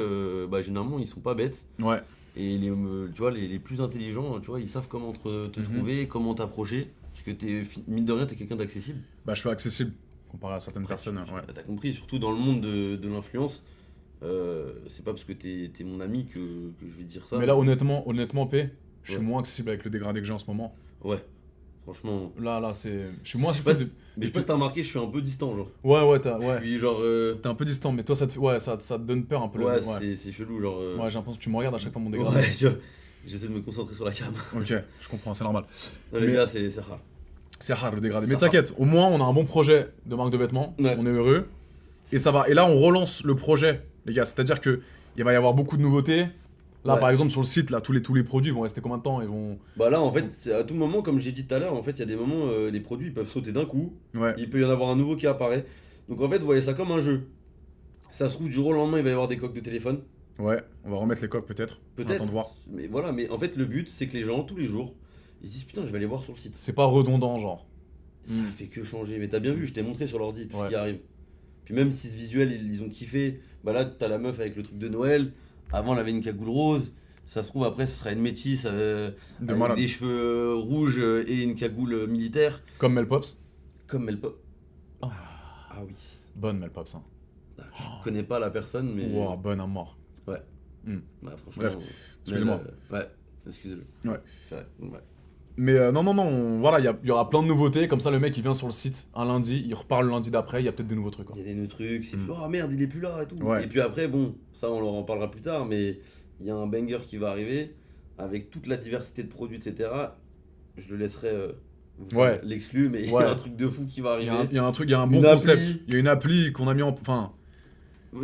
bah, généralement, ils sont pas bêtes. Ouais. Et tu vois, les plus intelligents, tu vois, ils savent comment te Mhm. trouver, comment t'approcher. Parce que mine de rien, t'es quelqu'un d'accessible. Bah, je suis accessible comparé à certaines personnes. Ouais. T'as compris, surtout dans le monde de l'influence. C'est pas parce que t'es mon ami que je vais te dire ça. Mais là, honnêtement, P, je suis Ouais. moins accessible avec le dégradé que j'ai en ce moment. Ouais, franchement. Là, c'est. Je suis moins Je sais pas accessible. Mais je sais pas si t'as remarqué, je suis un peu distant, genre. Ouais, ouais, Je suis genre. t'es un peu distant, mais toi, ça te donne peur un peu. Ouais, Ouais, c'est chelou, genre. Ouais, j'ai l'impression que tu me regardes à chaque fois mon dégradé. Ouais, j'essaie de me concentrer sur la cam. Ok, je comprends, c'est normal. Non, les Mais- gars, c'est rare. C'est rare le dégradé. C'est Mais rare. t'inquiète, au moins, on a un bon projet de marque de vêtements. Ouais. On est heureux. Et ça va. Et là, on relance le projet, les gars. C'est-à-dire que il va y avoir beaucoup de nouveautés. Là, Ouais. par exemple, sur le site, là, tous les produits vont rester combien de temps? Ils vont. Bah là, en fait, c'est à tout moment, comme j'ai dit tout à l'heure, en fait, il y a des moments, les produits ils peuvent sauter d'un coup. Ouais. Il peut y en avoir un nouveau qui apparaît. Donc en fait, vous voyez ça comme un jeu. Ça se trouve, du jour au lendemain, il va y avoir des coques de téléphone. Ouais. On va remettre les coques peut-être. On Peut-être. attend de voir. Mais voilà, mais en fait, le but, c'est que les gens, tous les jours, ils se disent putain, je vais aller voir sur le site. C'est pas redondant, genre. Ça fait que changer. Mais t'as bien vu, je t'ai montré sur l'ordi tout Ouais. ce qui arrive. Puis même si ce visuel, ils ont kiffé, bah là, t'as la meuf avec le truc de Noël. Avant, elle avait une cagoule rose. Ça se trouve, après, ce sera une métisse De avec malade. des cheveux rouges et une cagoule militaire. Comme Mel Pops. Comme Melpop. Oh. Ah oui. Bonne Mel Pops. Hein. Je connais pas la personne, mais. Wow, bonne à mort. Bah, franchement. Bref, excusez-moi. Ouais, excusez-le. Ouais. C'est vrai. Ouais. Mais non, voilà, il y aura plein de nouveautés. Comme ça, le mec, il vient sur le site un lundi, il repart le lundi d'après, il y a peut-être des nouveaux trucs. Quoi. Il y a des nouveaux trucs, c'est Mm. plus, oh merde, il est plus là et tout. Ouais. Et puis après, bon, ça on leur en parlera plus tard, mais il y a un banger qui va arriver avec toute la diversité de produits, etc. Je le laisserai vous Ouais. faire l'exclu, mais il y Ouais. a un truc de fou qui va Il y, arriver. a un truc, il y a un bon Une concept. appli. Il y a une appli qu'on a mis en. Enfin.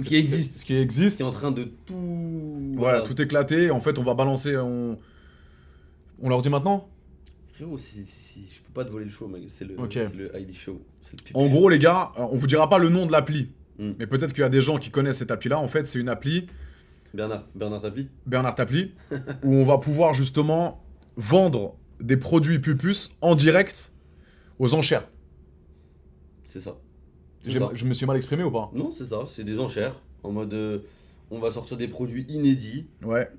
Qui existe, Qui existe. qui est en train de tout. Ouais, voilà. tout éclaté. En fait, on va balancer. On leur dit maintenant? Frérot, je peux pas te voler le show, mec. C'est le Ok. ID show. C'est le pipi En show. gros, les gars, on vous dira pas le nom de l'appli. Mm. Mais peut-être qu'il y a des gens qui connaissent cette appli-là. En fait, c'est une appli, Bernard Tapie. Bernard Tapli, où on va pouvoir justement vendre des produits Pupus en direct aux enchères. C'est ça. C'est ça. Je me suis mal exprimé ou pas? Non, c'est ça. C'est des enchères. En mode, on va sortir des produits inédits Ouais.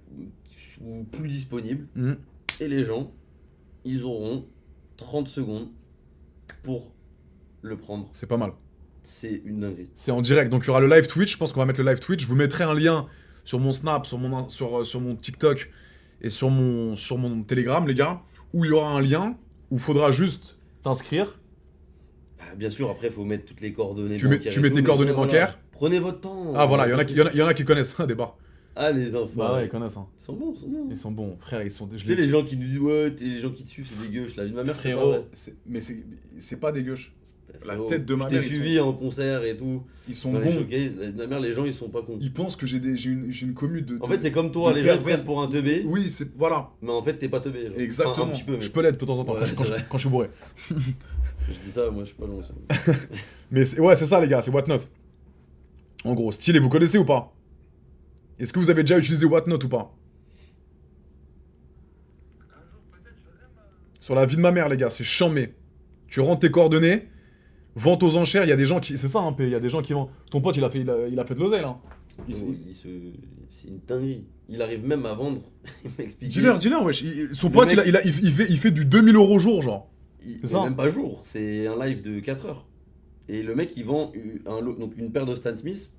ou plus disponibles. Mm. Et les gens, ils auront 30 secondes pour le prendre. C'est pas mal. C'est une dinguerie. C'est en direct. Donc il y aura le live Twitch. Je pense qu'on va mettre le live Twitch. Je vous mettrai un lien sur mon Snap, sur mon TikTok et sur mon Telegram, les gars, où il y aura un lien où il faudra juste t'inscrire. Ah, bien sûr, après, il faut mettre toutes les coordonnées Tu mets bancaires. tes et tout, mais coordonnées ça, voilà. bancaires. Prenez votre temps. Ah voilà, il y en a qui connaissent des bars. Ah, les enfants. Bah ouais, ils connaissent. Hein. Ils sont bons, ils sont bons. Ils sont bons, frère, ils sont. Tu sais, les gens qui nous disent, ouais, les gens qui te suivent, c'est dégueu. La vie de ma mère, c'est pas Frérot, vrai. mais c'est pas dégueu. La Frérot, tête de ma je mère, t'ai ils suivi en concert et tout. sont Dans les bons. showcases, la vie de ma mère, les gens, ils sont pas cons. Ils pensent que j'ai une commu de. En fait, c'est comme toi, de les gens te pervers. prennent pour un teubé, Oui, c'est. Voilà. mais en fait, t'es pas teubé. genre. Exactement. Enfin, un petit peu, mais Je peux l'être de temps en temps Ouais, quand, c'est vrai. quand je suis bourré. je dis ça, moi, je suis pas long. Ça. Mais ouais, c'est ça, les gars, c'est Whatnot. En gros, stylé, vous connaissez ou pas? Est-ce que vous avez déjà utilisé Whatnot ou pas? Sur la vie de ma mère, les gars, c'est chambé. Tu rentres tes coordonnées, vente aux enchères, il y a des gens qui. C'est ça un peu, il y a des gens qui vendent. Ton pote, il a fait de l'oseille, là. C'est une dinguerie. Il arrive même à vendre. Il m'explique. Dis-leur, wesh. Son Le pote, mec- il fait du 2000 € jour, genre. C'est ça. même pas jour, c'est un live de 4 heures. Et le mec, il vend donc une paire de Stan Smith,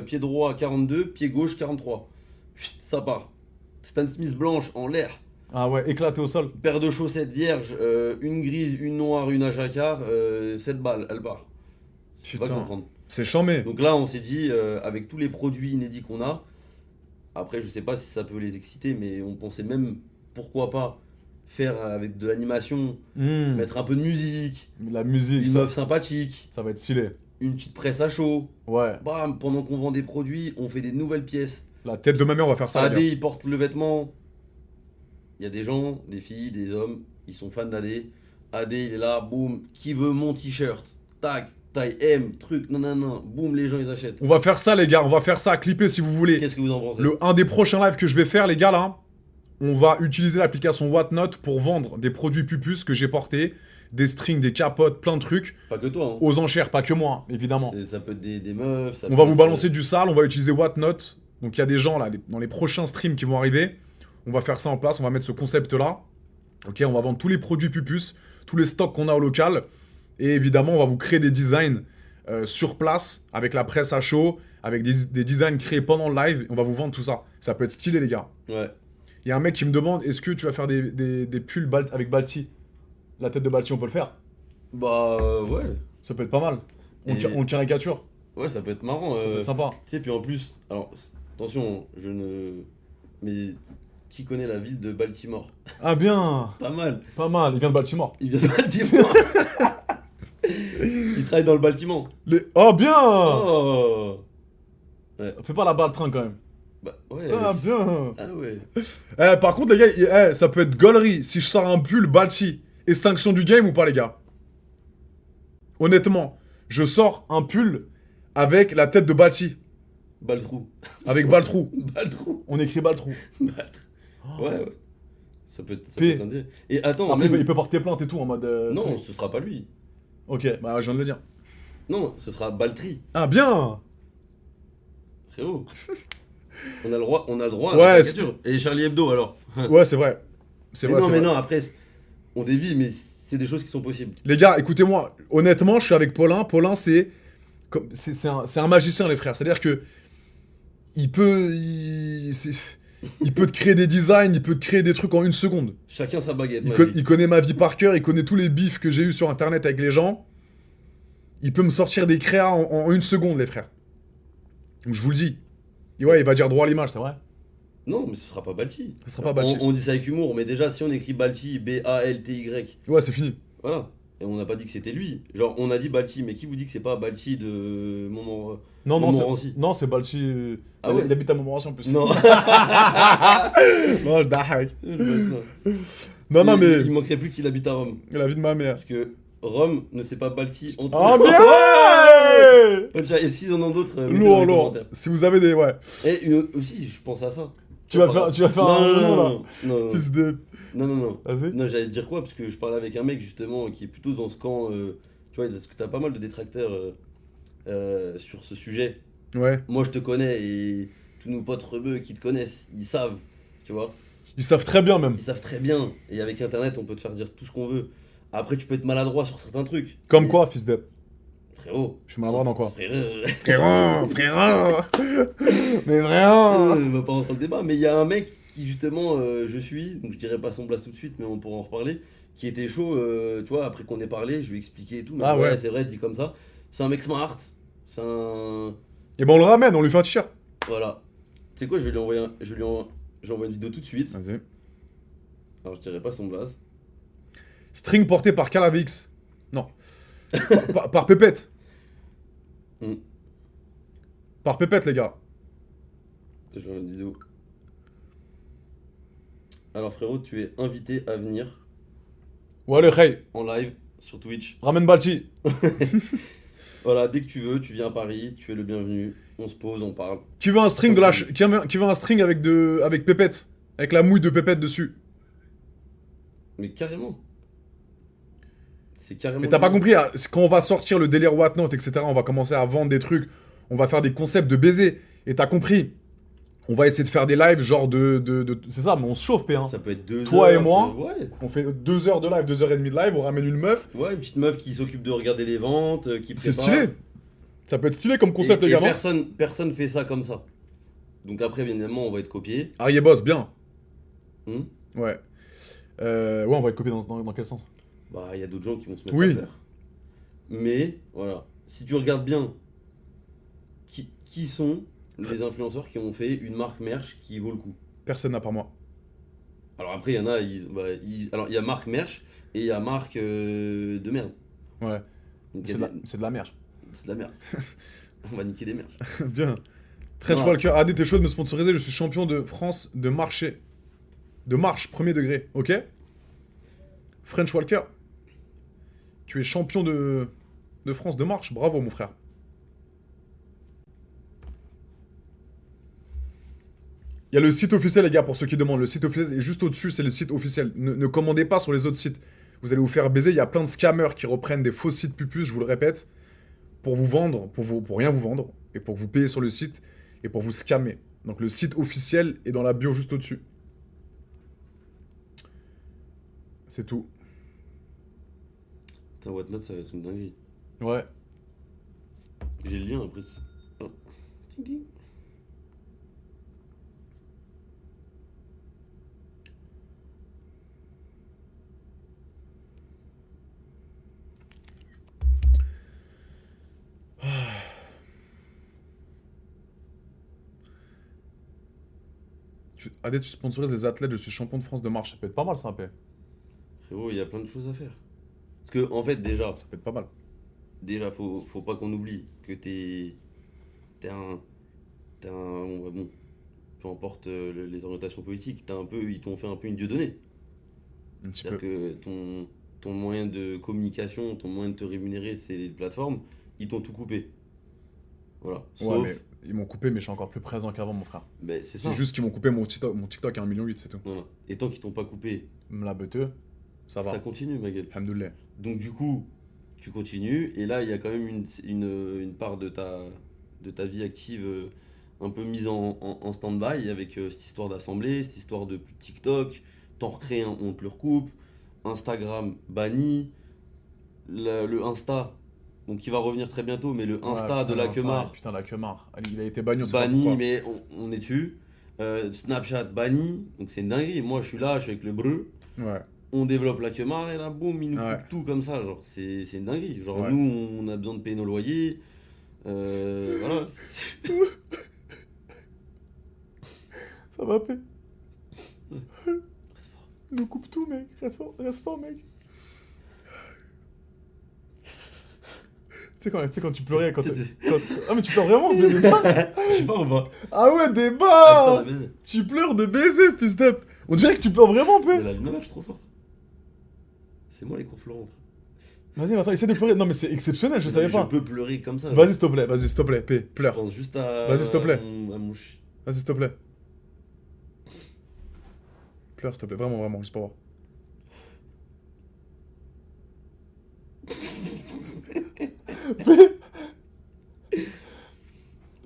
pied droit 42, pied gauche 43. Chut, ça part. Stan Smith blanche en l'air. Ah ouais, éclaté au sol. Paire de chaussettes vierges, une grise, une noire, une à jacquard, 7 balles, elle part. Tu vas Putain. comprendre. C'est chambé. Donc là, on s'est dit, avec tous les produits inédits qu'on a, après, je sais pas si ça peut les exciter, mais on pensait même, pourquoi pas, faire avec de l'animation, mettre un peu de musique, La musique, une meuf sympathique, ça va être stylé. une petite presse à chaud. Ouais. Bam, pendant qu'on vend des produits, on fait des nouvelles pièces. La tête de ma mère, on va faire ça. AD, les gars. il porte le vêtement. Il y a des gens, des filles, des hommes, ils sont fans d'AD. AD, il est là, boum, qui veut mon t-shirt? Tac, taille M, truc, non, boum, les gens ils achètent. On va faire ça, les gars. On va faire ça à clipper si vous voulez. Qu'est-ce que vous en pensez? Un des prochains lives que je vais faire, les gars, là, on va utiliser l'application Whatnot pour vendre des produits pupus que j'ai portés, des strings, des capotes, plein de trucs, Pas que toi, hein. aux enchères, pas que moi, évidemment. Ça peut être des meufs. Ça On peut va vous être- balancer du sale, on va utiliser Whatnot. Donc il y a des gens là, dans les prochains streams qui vont arriver. On va faire ça en place, on va mettre ce concept-là. Ok, on va vendre tous les produits pupus, tous les stocks qu'on a au local. Et évidemment, on va vous créer des designs sur place, avec la presse à chaud, avec des designs créés pendant le live. On va vous vendre tout ça. Ça peut être stylé, les gars. Ouais. Il y a un mec qui me demande, est-ce que tu vas faire des pulls avec Balti? La tête de Balti, on peut le faire. Bah ouais. Ça peut être pas mal. On, Et- on le caricature. Ouais, ça peut être marrant. Ça peut être sympa. Tu sais, puis en plus, alors attention, je ne. Mais qui connaît la ville de Baltimore? Ah bien, Pas mal. pas mal. Il vient de Baltimore. Il vient de Baltimore. Il travaille dans le bâtiment. Oh bien. Oh. Fais pas la balle train quand même. Bah ouais. Ah bien. Ah ouais. Par contre, les gars, ça peut être gaulerie si je sors un pull Balti. Extinction du game ou pas, les gars? Honnêtement, je sors un pull avec la tête de Balti. Baltrou. Avec Baltrou. Baltrou. On écrit Baltrou. Ouais, ouais. Ça peut P. être un délire. Et attends, Après, même... il peut porter plainte et tout en mode. Non, truc. ce sera pas lui. Ok, bah je viens de le dire. Non, ce sera Baltri. Ah bien. Frérot. On a le droit à Ouais, la caricature. Et Charlie Hebdo alors. Ouais, c'est vrai. C'est Mais vrai. non, c'est mais vrai. non, après, on dévie, mais c'est des choses qui sont possibles. Les gars, écoutez-moi. Honnêtement, je suis avec Paulin. Paulin, c'est un magicien, les frères. C'est-à-dire que il peut te créer des designs, il peut te créer des trucs en une seconde. Chacun sa baguette. Il connaît ma vie par cœur, il connaît tous les bifs que j'ai eu sur internet avec les gens. Il peut me sortir des créas en une seconde, les frères. Donc je vous le dis. Et ouais, il va dire droit à l'image, c'est vrai. Non, mais ce sera pas Balti. Ce sera pas Balti. On dit ça avec humour, mais déjà, si on écrit Balti, B-A-L-T-Y, Ouais, c'est fini. voilà. Et on n'a pas dit que c'était lui. Genre, on a dit Balti, mais qui vous dit que c'est pas Balti de Montmorency? Non, c'est Balti. Ah ouais. Il habite à Montmorency en plus. Non. Non, je dahac. Le bâtard. Non, mais Il manquerait plus qu'il habite à Rome. la vie de ma mère. Parce que Rome ne sait pas Balti entre Oh bien. Et s'ils en ont d'autres, mettez-le dans Lourd, les lourd. commentaires. Si vous avez des... Ouais. Et aussi, je pense à ça. Tu vas faire un non, nom, là. non, Fils de... non. Vas-y. Non, j'allais te dire quoi? Parce que je parlais avec un mec justement qui est plutôt dans ce camp. Tu vois, parce que t'as pas mal de détracteurs sur ce sujet. Ouais. Moi, je te connais et tous nos potes rebeux qui te connaissent, ils savent, tu vois. Ils savent très bien même. Ils savent très bien. Et avec Internet, on peut te faire dire tout ce qu'on veut. Après, tu peux être maladroit sur certains trucs. Comme Mais- quoi, fils de... Frérot. Je suis maladroit dans quoi? Frérot. Frérot. Mais vraiment. On va pas rentrer dans le débat, mais il y a un mec qui justement, je suis, donc je dirais pas son blast tout de suite, mais on pourra en reparler, qui était chaud, tu vois, après qu'on ait parlé, je lui ai expliqué et tout. Mais Ah ouais. c'est vrai, dit comme ça. C'est un mec smart. C'est un. Et ben on le ramène, on lui fait un t-shirt. Voilà. Tu sais quoi, je vais lui envoyer, je lui envoie une vidéo tout de suite. Vas-y. Alors, je dirais pas son blaze. String porté par Calavix. Non. Par Pépette. Hmm. Par Pépette, les gars. Je vais envoyer une vidéo. Alors, frérot, tu es invité à venir Ouais, allez, hey. en live sur Twitch. Ramène Balti. Voilà, dès que tu veux, tu viens à Paris, tu es le bienvenu. On se pose, on parle. Qui veut un string de la qui veut un string avec Pépette, avec la mouille de Pépette dessus. Mais carrément. C'est carrément. Mais t'as pas bien. compris, hein, quand on va sortir le délire Whatnot, etc., on va commencer à vendre des trucs, on va faire des concepts de baiser. Et t'as compris, on va essayer de faire des lives genre c'est ça, mais on se chauffe, P1. Ça peut être 2 Toi heures. et moi. Ouais. On fait 2 heures de live, 2h30 de live, on ramène une meuf. Ouais, une petite meuf qui s'occupe de regarder les ventes, qui C'est prépare. stylé. Ça peut être stylé comme concept, Et les gars, non? personne fait ça comme ça. Donc après, bien évidemment, on va être copié. Arié Boss, bien. Hmm. Ouais. Ouais, on va être copié dans quel sens? Bah, il y a d'autres gens qui vont se mettre Oui. à faire. Mais, voilà. Si tu regardes bien qui sont les influenceurs qui ont fait une marque merch qui vaut le coup. Personne n'a par moi. Alors après, il y en a, alors il y a marque merch et il y a marque de merde. Ouais. Donc, il y a C'est de la merde. c'est de la merde. On va niquer des merch. Bien. French Non. Walker, AD, t'es chaud de me sponsoriser, je suis champion de France de marché. De marche, premier degré, ok? French Walker, tu es champion de France de marche, bravo mon frère. Il y a le site officiel, les gars, pour ceux qui demandent. Le site officiel est juste au-dessus, c'est le site officiel. Ne commandez pas sur les autres sites. Vous allez vous faire baiser. Il y a plein de scammers qui reprennent des faux sites pupus, je vous le répète, pour vous vendre, pour rien vous vendre, et pour vous payer sur le site, et pour vous scammer. Donc le site officiel est dans la bio juste au-dessus. C'est tout. Putain, Whatnot, ça va être une dinguerie. Ouais. J'ai le lien après. Oh. Ting, ting. Adé, tu sponsorises les athlètes, je suis champion de France de marche. Ça peut être pas mal, ça, un peu. Frérot, il y a plein de choses à faire. Parce que, en fait, déjà, Ça peut être pas mal. faut pas qu'on oublie que t'es un. Bon, peu importe les orientations politiques, ils t'ont fait un peu une dieudonnée. Un petit C'est-à-dire peu. que ton moyen de communication, ton moyen de te rémunérer, c'est les plateformes, ils t'ont tout coupé. Voilà. Ouais, Sauf, mais ils m'ont coupé, mais je suis encore plus présent qu'avant, mon frère. ben, c'est ça. C'est juste qu'ils m'ont coupé mon TikTok à 1,8 million, c'est tout. Voilà. Et tant qu'ils t'ont pas coupé, Me la beuteux, ça va. continue, ma gueule. Alhamdoulilah. Donc du coup, tu continues, et là, il y a quand même une part de ta vie active un peu mise en stand-by avec cette histoire d'assemblée, cette histoire de TikTok, t'en recrées un, on te le recoupe, Instagram banni, le Insta, donc qui va revenir très bientôt, mais le Insta Ouais, de putain, la l'Insta, Kemar, Putain, la Kemar. Il a été banni, on sait pas banni, pourquoi. mais on est dessus. Snapchat banni, donc c'est une dinguerie. Moi, je suis là, je suis avec le breu. Ouais. On développe la Kemar et là, boum, ils nous Ouais. coupent tout comme ça. Genre, c'est une dinguerie. Genre, Ouais. nous, on a besoin de payer nos loyers. Voilà. Ça va, paix. Il nous coupe tout, mec. Reste fort, mec. Tu sais quand tu pleurais, Ah, mais tu pleures vraiment, c'est des barres. Je sais pas, on va. Ah ouais, des Ah, barres. putain, la baise. Tu pleures de baiser, fils d'up. On dirait que tu pleures vraiment, Mais paix. la vie de ma mère, je suis trop fort. C'est moi les cours Florent, frère. Vas-y, attends, essaie de pleurer. Non, mais c'est exceptionnel, je savais Je pas. peux pleurer comme ça. Vas-y, s'il te plaît, paix. Je Pleure. pense juste à. Vas-y, s'il te plaît. À mon chi- Vas-y, s'il te plaît. Pleure, s'il te plaît, vraiment, juste pour voir.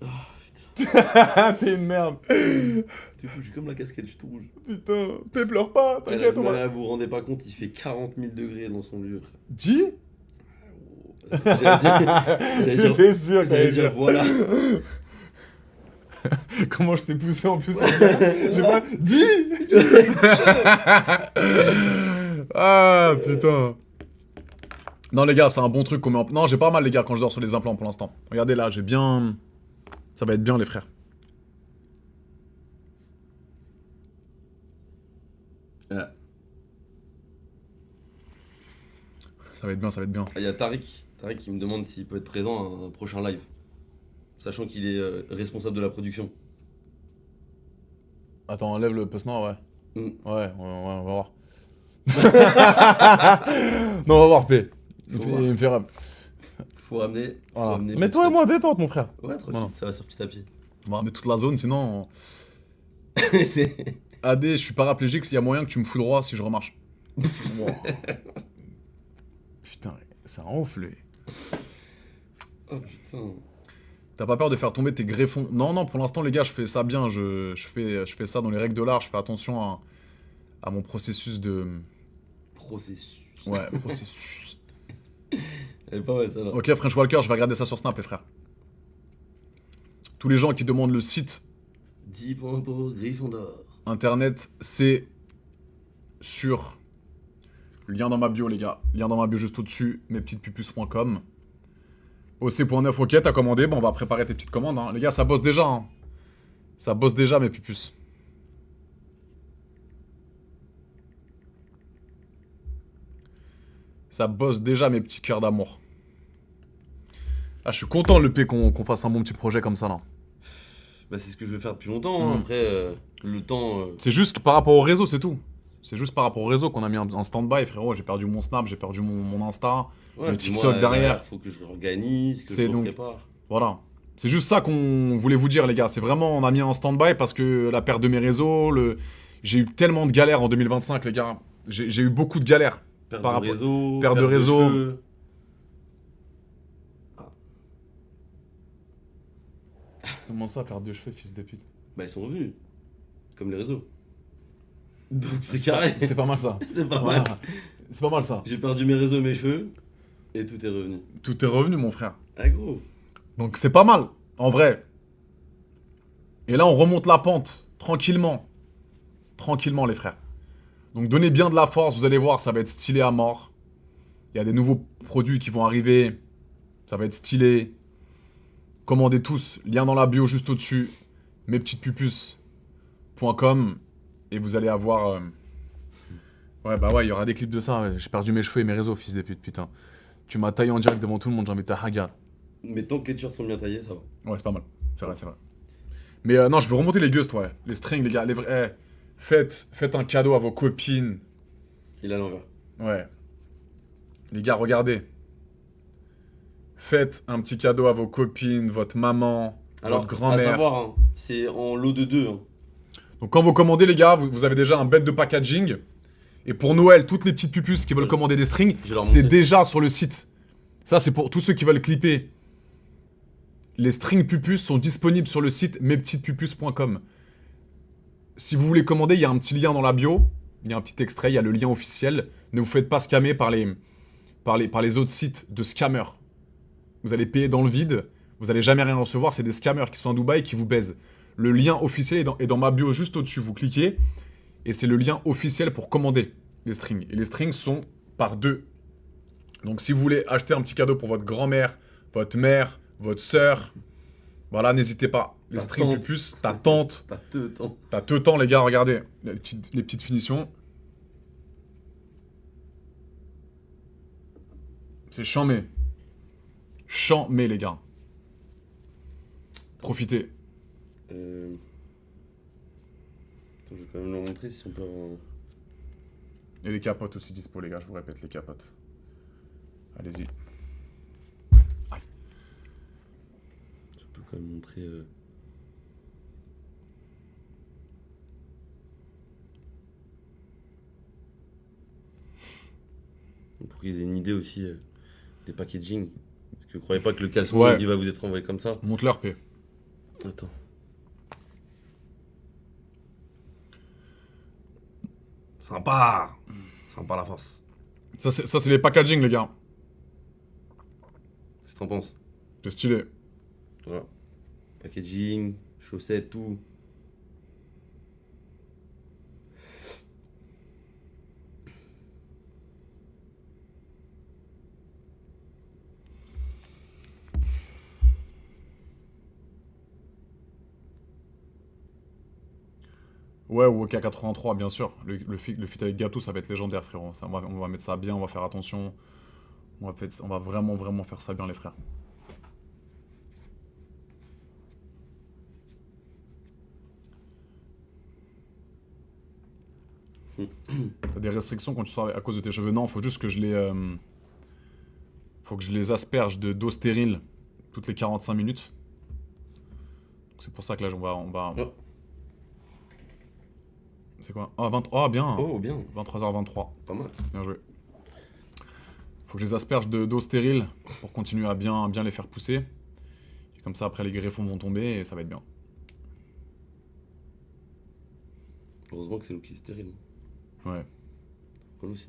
Ah, putain. T'es une merde. T'es fou, j'ai comme la casquette, je suis tout rouge. Putain, Paix, pleure pas, Ouais, t'inquiète, là, on va. là, vous vous rendez pas compte, il fait 40 000 degrés dans son lieu. Dis. J'allais dire, J'étais sûr que j'allais t'allais dire dire. voilà. Comment je t'ai poussé en plus à dire. J'ai pas. Dis. Ah, putain. Non, les gars, c'est un bon truc qu'on met en... Non, j'ai pas mal, les gars, quand je dors sur les implants pour l'instant. Regardez là, j'ai bien... Ça va être bien, les frères. Ah, Ça va être bien, ça va être bien. il y a Tariq qui me demande s'il peut être présent à un prochain live. Sachant qu'il est responsable de la production. Attends, enlève le post noir, ouais. Mm. Ouais, on va voir. Non, on va voir, P. Faut voir. Il me fait rêve. Faut ramener. Voilà. Mais toi et moi, détente, mon frère. Ouais, tranquille, Voilà. ça va sur petit à petit. On va ramener toute la zone, sinon... C'est- AD, je suis paraplégique, il y a moyen que tu me fous droit si je remarche. Wow. Putain, c'est un ouf, lui. Oh putain. T'as pas peur de faire tomber tes greffons? Non, non, pour l'instant, les gars, je fais ça bien. Je fais ça dans les règles de l'art. Je fais attention à mon processus de... Processus. Ouais, processus. Elle est pas mal ça là. Ok, French Walker, je vais regarder ça sur Snap, les frères. Tous les gens qui demandent le site 10 points pour Gryffondor. internet, c'est sur... Lien dans ma bio, les gars. Lien dans ma bio juste au-dessus, mespetitespupus.com. OC.9, ok, t'as commandé. Bon, on va préparer tes petites commandes. Hein. Les gars, ça bosse déjà. Hein. Ça bosse déjà, mes pupus. Ça bosse déjà, mes petits cœurs d'amour. Ah, je suis content, le P, qu'on fasse un bon petit projet comme ça, là. Bah c'est ce que je veux faire depuis longtemps. Hein. Après, le temps... C'est juste que par rapport au réseau, c'est tout. C'est juste par rapport au réseau qu'on a mis un stand-by, frérot. J'ai perdu mon Snap, j'ai perdu mon Insta, ouais, le puis TikTok moi, derrière. Faut que je l'organise, que je C'est le donc- prépare. Voilà. C'est juste ça qu'on voulait vous dire, les gars. C'est vraiment, on a mis un stand-by parce que la perte de mes réseaux, j'ai eu tellement de galères en 2025, les gars. J'ai eu beaucoup de galères. Perte Par de rapport- réseau, perte de réseau. cheveux. Comment ça, perte de cheveux, fils de pute? Bah ils sont revenus. Comme les réseaux. Donc c'est carré. C'est pas mal ça. C'est pas Voilà. mal. C'est pas mal ça. J'ai perdu mes réseaux, mes cheveux. Et tout est revenu. Tout est revenu, mon frère. Ah gros. Donc c'est pas mal, en vrai. Et là, on remonte la pente, tranquillement. Tranquillement, les frères. Donc donnez bien de la force, vous allez voir, ça va être stylé à mort. Il y a des nouveaux produits qui vont arriver. Ça va être stylé. Commandez tous, lien dans la bio juste au-dessus. mespetitespupus.com. Et vous allez avoir... Ouais, bah ouais, il y aura des clips de ça. Ouais. J'ai perdu mes cheveux et mes réseaux, fils de pute, putain. Tu m'as taillé en direct devant tout le monde, j'ai envie de te haga. Mais tant que les t-shirts sont bien taillés, ça va. Ouais, c'est pas mal. C'est vrai, c'est vrai. Mais non, je veux remonter les gustes, ouais. Les strings, les gars. Les vrais... faites un cadeau à vos copines. Il a l'envers. Ouais. Les gars, regardez. Faites un petit cadeau à vos copines, votre maman, Alors, votre à grand-mère. savoir, hein, c'est en lot de 2. Hein. Donc quand vous commandez, les gars, vous avez déjà un bête de packaging. Et pour Noël, toutes les petites pupus qui veulent commander des strings, Je vais leur c'est montrer. déjà sur le site. Ça, c'est pour tous ceux qui veulent clipper. Les strings pupus sont disponibles sur le site mespetitespupus.com. Si vous voulez commander, il y a un petit lien dans la bio. Il y a un petit extrait, il y a le lien officiel. Ne vous faites pas scammer par les autres sites de scammers. Vous allez payer dans le vide, vous allez jamais rien recevoir, c'est des scammers qui sont à Dubaï qui vous baisent. Le lien officiel est dans ma bio juste au-dessus, vous cliquez, et c'est le lien officiel pour commander les strings. Et les strings sont par 2. Donc si vous voulez acheter un petit cadeau pour votre grand-mère, votre mère, votre sœur, voilà, n'hésitez pas. Les Ta strings tante. pupus, ta tante, T'as 2 temps. t'as deux temps les gars, regardez, les petites finitions. C'est chambé. Chambé les gars. Profitez. Attends, je vais quand même leur montrer si on peut avoir... Et les capotes aussi dispo les gars, je vous répète les capotes. Allez-y. Je peux quand même montrer... Pour qu'ils aient une idée aussi des packaging. Parce que croyez pas que le caleçon Ouais. il va vous être envoyé comme ça. Montre-leur P. Attends. Sympa. Sympa la force. Ça c'est les packaging les gars. Qu'est-ce que t'en penses? C'est stylé. Voilà. Packaging, chaussettes, tout. Ouais, ou OK83, bien sûr. Le feat avec Gato, ça va être légendaire, frérot. On va mettre ça bien, on va faire attention. On va vraiment, vraiment faire ça bien, les frères. T'as des restrictions quand tu sors à cause de tes cheveux? Non, faut juste que faut que je les asperge d'eau stérile toutes les 45 minutes. Donc c'est pour ça que là, Oh, c'est quoi? Ah, 20... oh, bien! oh, bien, 23h23. pas mal. Bien joué. Faut que je les asperge d'eau stérile pour continuer à bien les faire pousser. Et comme ça, après, les greffons vont tomber et ça va être bien. Heureusement que c'est l'eau qui est stérile. Ouais. Cool aussi.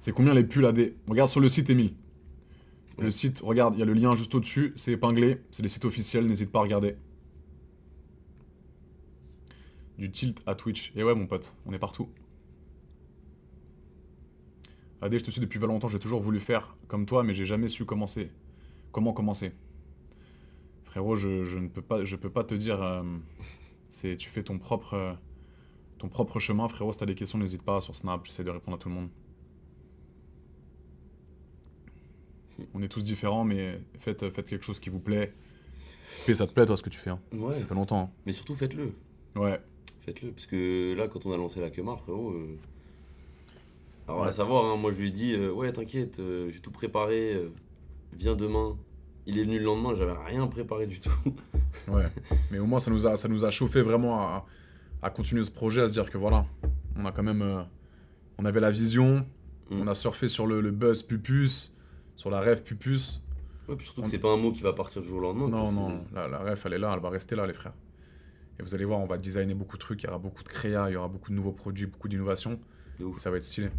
C'est combien les pulls AD? Regarde sur le site, Emile. Le Ouais. site, regarde, il y a le lien juste au-dessus, c'est épinglé, c'est les sites officiels, n'hésite pas à regarder. Du tilt à Twitch. Et ouais, mon pote, on est partout. AD, je te suis depuis pas longtemps, j'ai toujours voulu faire comme toi, mais j'ai jamais su commencer. Comment commencer? Frérot, je ne peux pas, je peux pas te dire. Tu fais ton propre chemin, frérot. Si t'as des questions, n'hésite pas sur Snap, j'essaie de répondre à tout le monde. On est tous différents, mais faites quelque chose qui vous plaît. Fais, ça te plaît, toi, ce que tu fais. Hein. Ouais, Ça fait longtemps. mais surtout faites-le. Hein. Ouais, Faites-le, parce que là, quand on a lancé la Kemar, frérot. Alors, à ouais, savoir, hein, moi je lui ai dit, ouais, t'inquiète, j'ai tout préparé, viens demain. Il est venu le lendemain, j'avais rien préparé du tout. ouais. Mais au moins, ça nous a chauffé vraiment à continuer ce projet, à se dire que voilà, on a quand même. On avait la vision, on Mm. a surfé sur le buzz Pupus, sur la rêve Pupus. Ouais, puis surtout que On- c'est pas un mot qui va partir du jour au lendemain, quoi. Non, non, la ref, elle est là, elle va rester là, les frères. Et vous allez voir, on va designer beaucoup de trucs, il y aura beaucoup de créa, il y aura beaucoup de nouveaux produits, beaucoup d'innovations, De et ouf. ça va être stylé.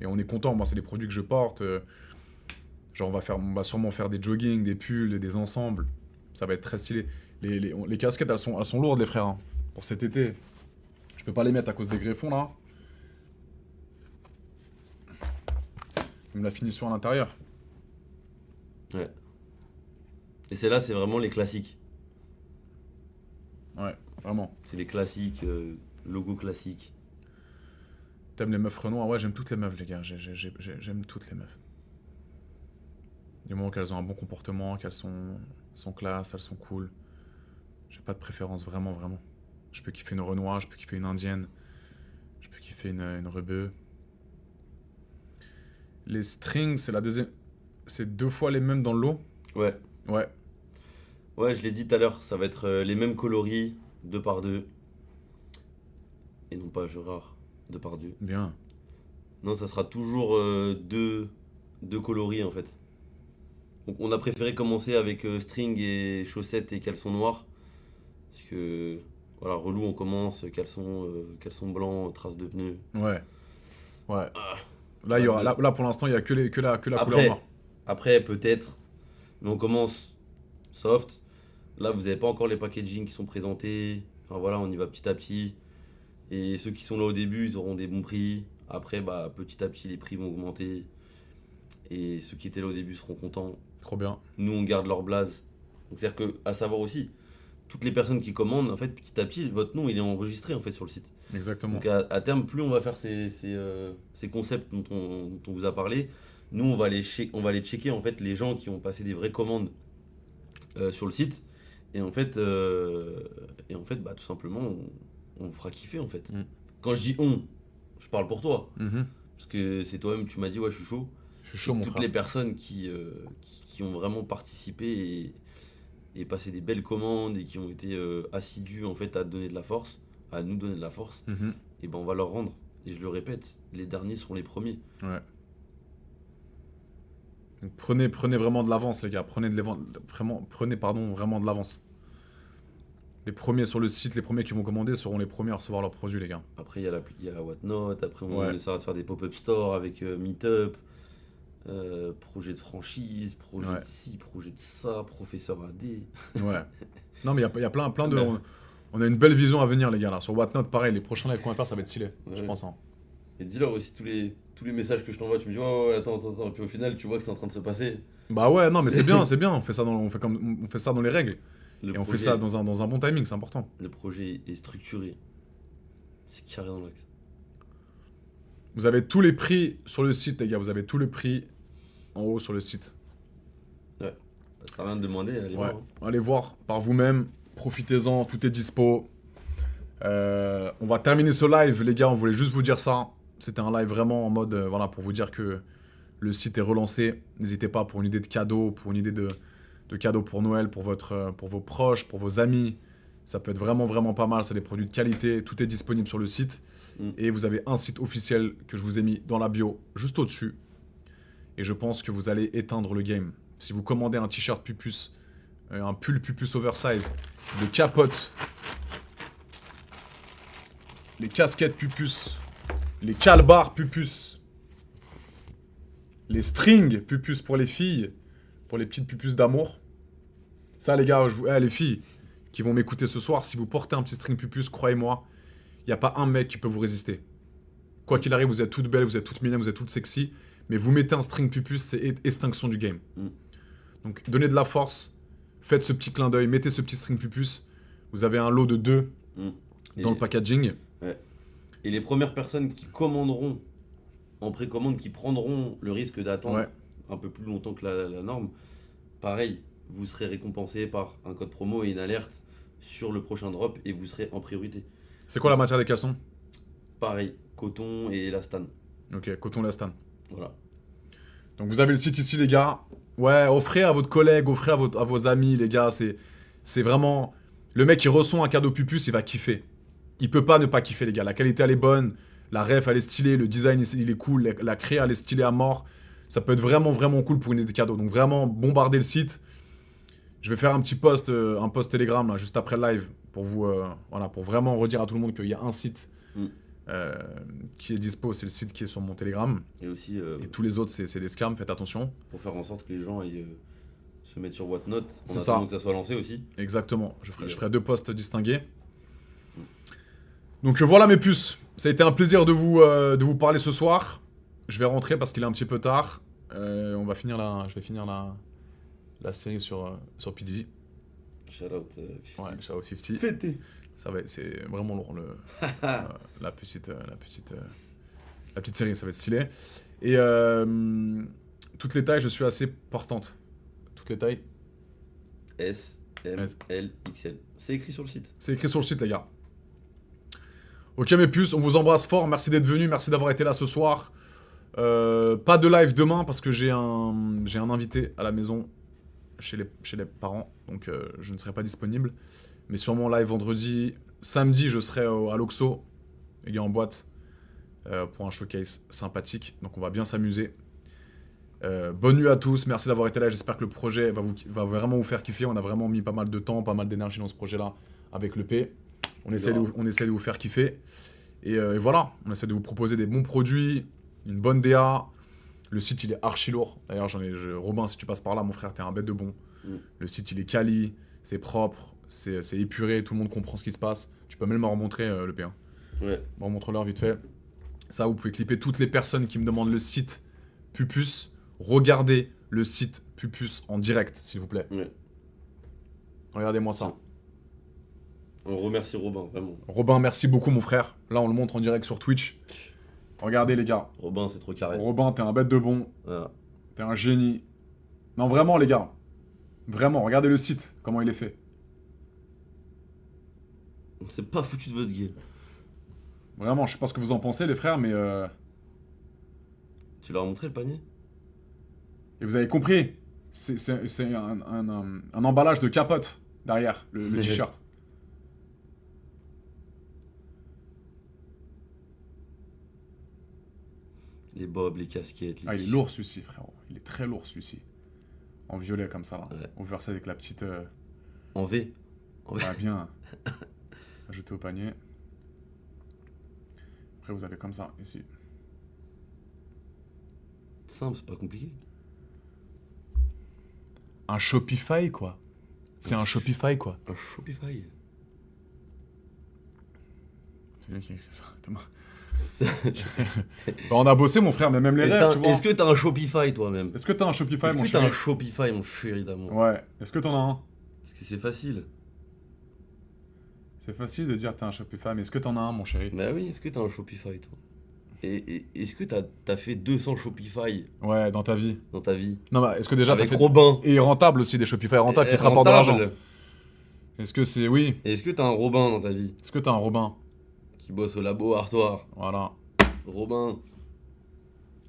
Et on est content, moi, c'est des produits que je porte. Genre, on va sûrement faire des jogging, des pulls, des ensembles. Ça va être très stylé. Les casquettes, elles sont lourdes, les frères, hein, pour cet été. Je peux pas les mettre à cause des greffons, là. Même la finition à l'intérieur. Ouais. Et c'est là, c'est vraiment les classiques. Ouais, vraiment. C'est les classiques, logo classique. T'aimes les meufs Renoir? Ouais, j'aime toutes les meufs, les gars. J'aime toutes les meufs. Du moment qu'elles ont un bon comportement, sont classe, elles sont cool. J'ai pas de préférence, vraiment, vraiment. Je peux kiffer une Renoir, je peux kiffer une Indienne, je peux kiffer une rebeu. Les strings, c'est la deuxième. C'est deux fois les mêmes dans le lot? Ouais. Ouais, Ouais, je l'ai dit tout à l'heure, ça va être les mêmes coloris, deux par deux. Et non pas Gérard, deux par deux. bien. Non, ça sera toujours deux coloris en fait. Donc on a préféré commencer avec string et chaussettes et caleçon noir. Parce que, voilà, relou, on commence, caleçon blanc, traces de pneus. Ouais, ouais. Pas de buzz. Là, pour l'instant, il y a que la couleur Après, noire. après peut-être, mais on commence soft. Là, vous n'avez pas encore les packaging qui sont présentés. Enfin voilà, on y va petit à petit. Et ceux qui sont là au début, ils auront des bons prix. Après, bah, petit à petit, les prix vont augmenter. Et ceux qui étaient là au début seront contents. Trop bien. Nous, on garde leur blaze. Donc, c'est-à-dire que, à savoir aussi, toutes les personnes qui commandent, en fait, petit à petit, votre nom, il est enregistré en fait sur le site. Exactement. Donc, à terme, plus on va faire ces concepts dont on vous a parlé, nous, on va aller checker en fait les gens qui ont passé des vraies commandes sur le site. Et en fait, bah, tout simplement, on vous fera kiffer en fait. Mm. Quand je dis on, je parle pour toi. Mhm. Parce que c'est toi-même, tu m'as dit, ouais, je suis chaud. Je suis chaud, mon Toutes frère. les personnes qui ont vraiment participé et passé des belles commandes et qui ont été assidus en fait à donner de la force, à nous donner de la force, Mhm. et ben on va leur rendre. Et je le répète, les derniers seront les premiers. Ouais. Donc prenez vraiment de l'avance, les gars. Prenez, pardon, vraiment de l'avance. Les premiers sur le site, les premiers qui vont commander seront les premiers à recevoir leurs produits, les gars. Après, il y a Whatnot, après on Ouais. essaiera de faire des pop-up stores avec Meetup, projet de franchise, projet Ouais. de ci, projet de ça, professeur AD. Ouais. Non, mais il y a plein de. Ben. On a une belle vision à venir, les gars, là. Sur Whatnot, pareil, les prochains lives qu'on va faire, ça va être stylé. Je Ouais. pense, hein. Et dis-leur aussi tous les messages que je t'envoie, tu me dis, ouais, ouais, attends, et puis au final, tu vois que c'est en train de se passer. Bah ouais, non, mais c'est bien, c'est bien. On fait ça dans les règles. Le Et on fait projet, ça dans un bon timing, c'est important. le projet est structuré. C'est carré dans l'axe. Vous avez tous les prix sur le site, les gars. Vous avez tous les prix en haut sur le site. Ouais. Ça sert à rien de demander, allez Ouais. voir. Hein. Allez voir par vous-même. Profitez-en, tout est dispo. On va terminer ce live, les gars. On voulait juste vous dire ça. C'était un live vraiment en mode, voilà, pour vous dire que le site est relancé. N'hésitez pas pour une idée de cadeau, pour une idée de cadeau pour Noël, pour vos proches, pour vos amis. Ça peut être vraiment, vraiment pas mal. C'est des produits de qualité. Tout est disponible sur le site. Et vous avez un site officiel que je vous ai mis dans la bio, juste au-dessus. Et je pense que vous allez éteindre le game. Si vous commandez un t-shirt Pupus, un pull Pupus oversize, des capotes, les casquettes Pupus, les calbars Pupus, les strings Pupus pour les filles, pour les petites Pupus d'amour. Ça, les gars, les filles qui vont m'écouter ce soir, si vous portez un petit string Pupus, croyez-moi, il n'y a pas un mec qui peut vous résister. Quoi qu'il arrive, vous êtes toutes belles, vous êtes toutes mignonnes, vous êtes toutes sexy, mais vous mettez un string Pupus, c'est extinction du game. Donc, donnez de la force, faites ce petit clin d'œil, mettez ce petit string Pupus. Vous avez un lot de 2 dans le packaging. Ouais. Et les premières personnes qui commanderont en précommande, qui prendront le risque d'attendre un peu plus longtemps que la norme, pareil, vous serez récompensé par un code promo et une alerte sur le prochain drop et vous serez en priorité. C'est quoi la matière des caleçons? Pareil, coton et élastane. Ok, coton élastane. Voilà. Donc vous avez le site ici, les gars. Ouais, offrez à votre collègue, offrez à vos amis, les gars. C'est vraiment... Le mec qui reçoit un cadeau Pupus, il va kiffer. Il peut pas ne pas kiffer, les gars. La qualité, elle est bonne. La ref, elle est stylée. Le design, il est cool. La créa, elle est stylée à mort. Ça peut être vraiment, vraiment cool pour une idée de cadeau. Donc vraiment, bombardez le site. Je vais faire un petit post, un post Telegram, là, juste après le live, pour vous, voilà, pour vraiment redire à tout le monde qu'il y a un site qui est dispo. C'est le site qui est sur mon Telegram. Et aussi... Et tous les autres, c'est des scams. Faites attention. Pour faire en sorte que les gens aillent se mettre sur Whatnot, en C'est attendant ça. que ça soit lancé aussi. Exactement. Je ferai 2 posts distingués. Donc voilà mes puces. Ça a été un plaisir de vous parler ce soir. Je vais rentrer parce qu'il est un petit peu tard. Je vais finir la série sur PDG. Shout out 50. Ouais, shout out 50. Fêté. C'est vraiment lourd la petite série, ça va être stylé. Et toutes les tailles, je suis assez portante. Toutes les tailles. S, M, L, XL. C'est écrit sur le site. C'est écrit sur le site, les gars. Ok mes puces, on vous embrasse fort. Merci d'être venus, merci d'avoir été là ce soir. Pas de live demain parce que j'ai un invité à la maison chez les parents, donc je ne serai pas disponible. Mais sûrement live vendredi. Samedi, je serai à l'Oxo, les gars, en boîte, pour un showcase sympathique. Donc on va bien s'amuser. Bonne nuit à tous, merci d'avoir été là. J'espère que le projet va vraiment vous faire kiffer. On a vraiment mis pas mal de temps, pas mal d'énergie dans ce projet-là avec le P. On essaie de vous faire kiffer. Et voilà, on essaie de vous proposer des bons produits, une bonne DA. Le site, il est archi lourd. D'ailleurs, Robin, si tu passes par là, mon frère, t'es un bête de bon. Le site, il est quali, c'est propre, c'est épuré, tout le monde comprend ce qui se passe. Tu peux même me remontrer le P1. Ouais. Remontre-leur vite fait. Ça, vous pouvez clipper toutes les personnes qui me demandent le site Pupus. Regardez le site Pupus en direct, s'il vous plaît. Ouais. Regardez-moi ça. On remercie Robin, vraiment. Robin, merci beaucoup, mon frère. Là, on le montre en direct sur Twitch. Regardez, les gars. Robin, c'est trop carré. Robin, t'es un bête de bon. Voilà. T'es un génie. Non, vraiment, les gars. Vraiment, regardez le site, comment il est fait. C'est pas foutu de votre gueule. Vraiment, je sais pas ce que vous en pensez, les frères, mais... Tu leur as montré le panier? Et vous avez compris, c'est un emballage de capote derrière le t-shirt. Les bobs, les casquettes, les Ah, il est lourd celui-ci, frérot. Il est très lourd celui-ci. En violet comme ça, là. Ouais. Ouvert avec la petite... En V. Ah, bien. Ajouté au panier. Après, vous avez comme ça, ici. Simple, c'est pas compliqué. Un Shopify, quoi. C'est un Shopify, quoi. Un Shopify. C'est lui qui a écrit ça. Bah, on a bossé, mon frère, mais même les rêves, tu vois. Est-ce que t'as un Shopify toi-même? Est-ce que t'as un Shopify, mon Est-ce que chéri? t'as un Shopify, mon chéri d'amour? Ouais. Est-ce que t'en as un? Parce que c'est facile. C'est facile de dire t'as un Shopify, mais est-ce que t'en as un, mon chéri? Bah oui, est-ce que t'as un Shopify, toi? Et est-ce que t'as fait 200 Shopify Ouais, dans ta vie. dans ta vie? Non, bah, est-ce que déjà t'as Avec fait... Robin. Et rentable aussi, des Shopify rentables qui te rapportent de Rentable. l'argent. Est-ce que c'est... Oui. Et est-ce que t'as un Robin dans ta vie? Est-ce que t'as un Robin? Qui bosse au labo Artois. Voilà. Robin.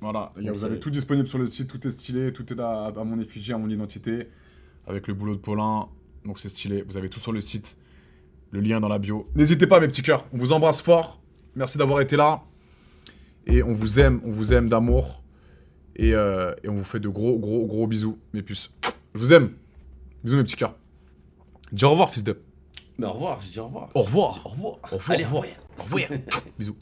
Voilà, les gars, Donc, vous ça avez va. tout disponible sur le site, tout est stylé, tout est là à mon effigie, à mon identité, avec le boulot de Paulin, donc c'est stylé, vous avez tout sur le site, le lien est dans la bio. N'hésitez pas mes petits cœurs, on vous embrasse fort, merci d'avoir été là, et on vous aime d'amour, et on vous fait de gros bisous, mes puces. Je vous aime, bisous mes petits cœurs. Dis au revoir fils de... Mais au revoir, j'ai dit au revoir. Au revoir. Au revoir. Au revoir. Allez, au revoir. Au revoir. Bisous.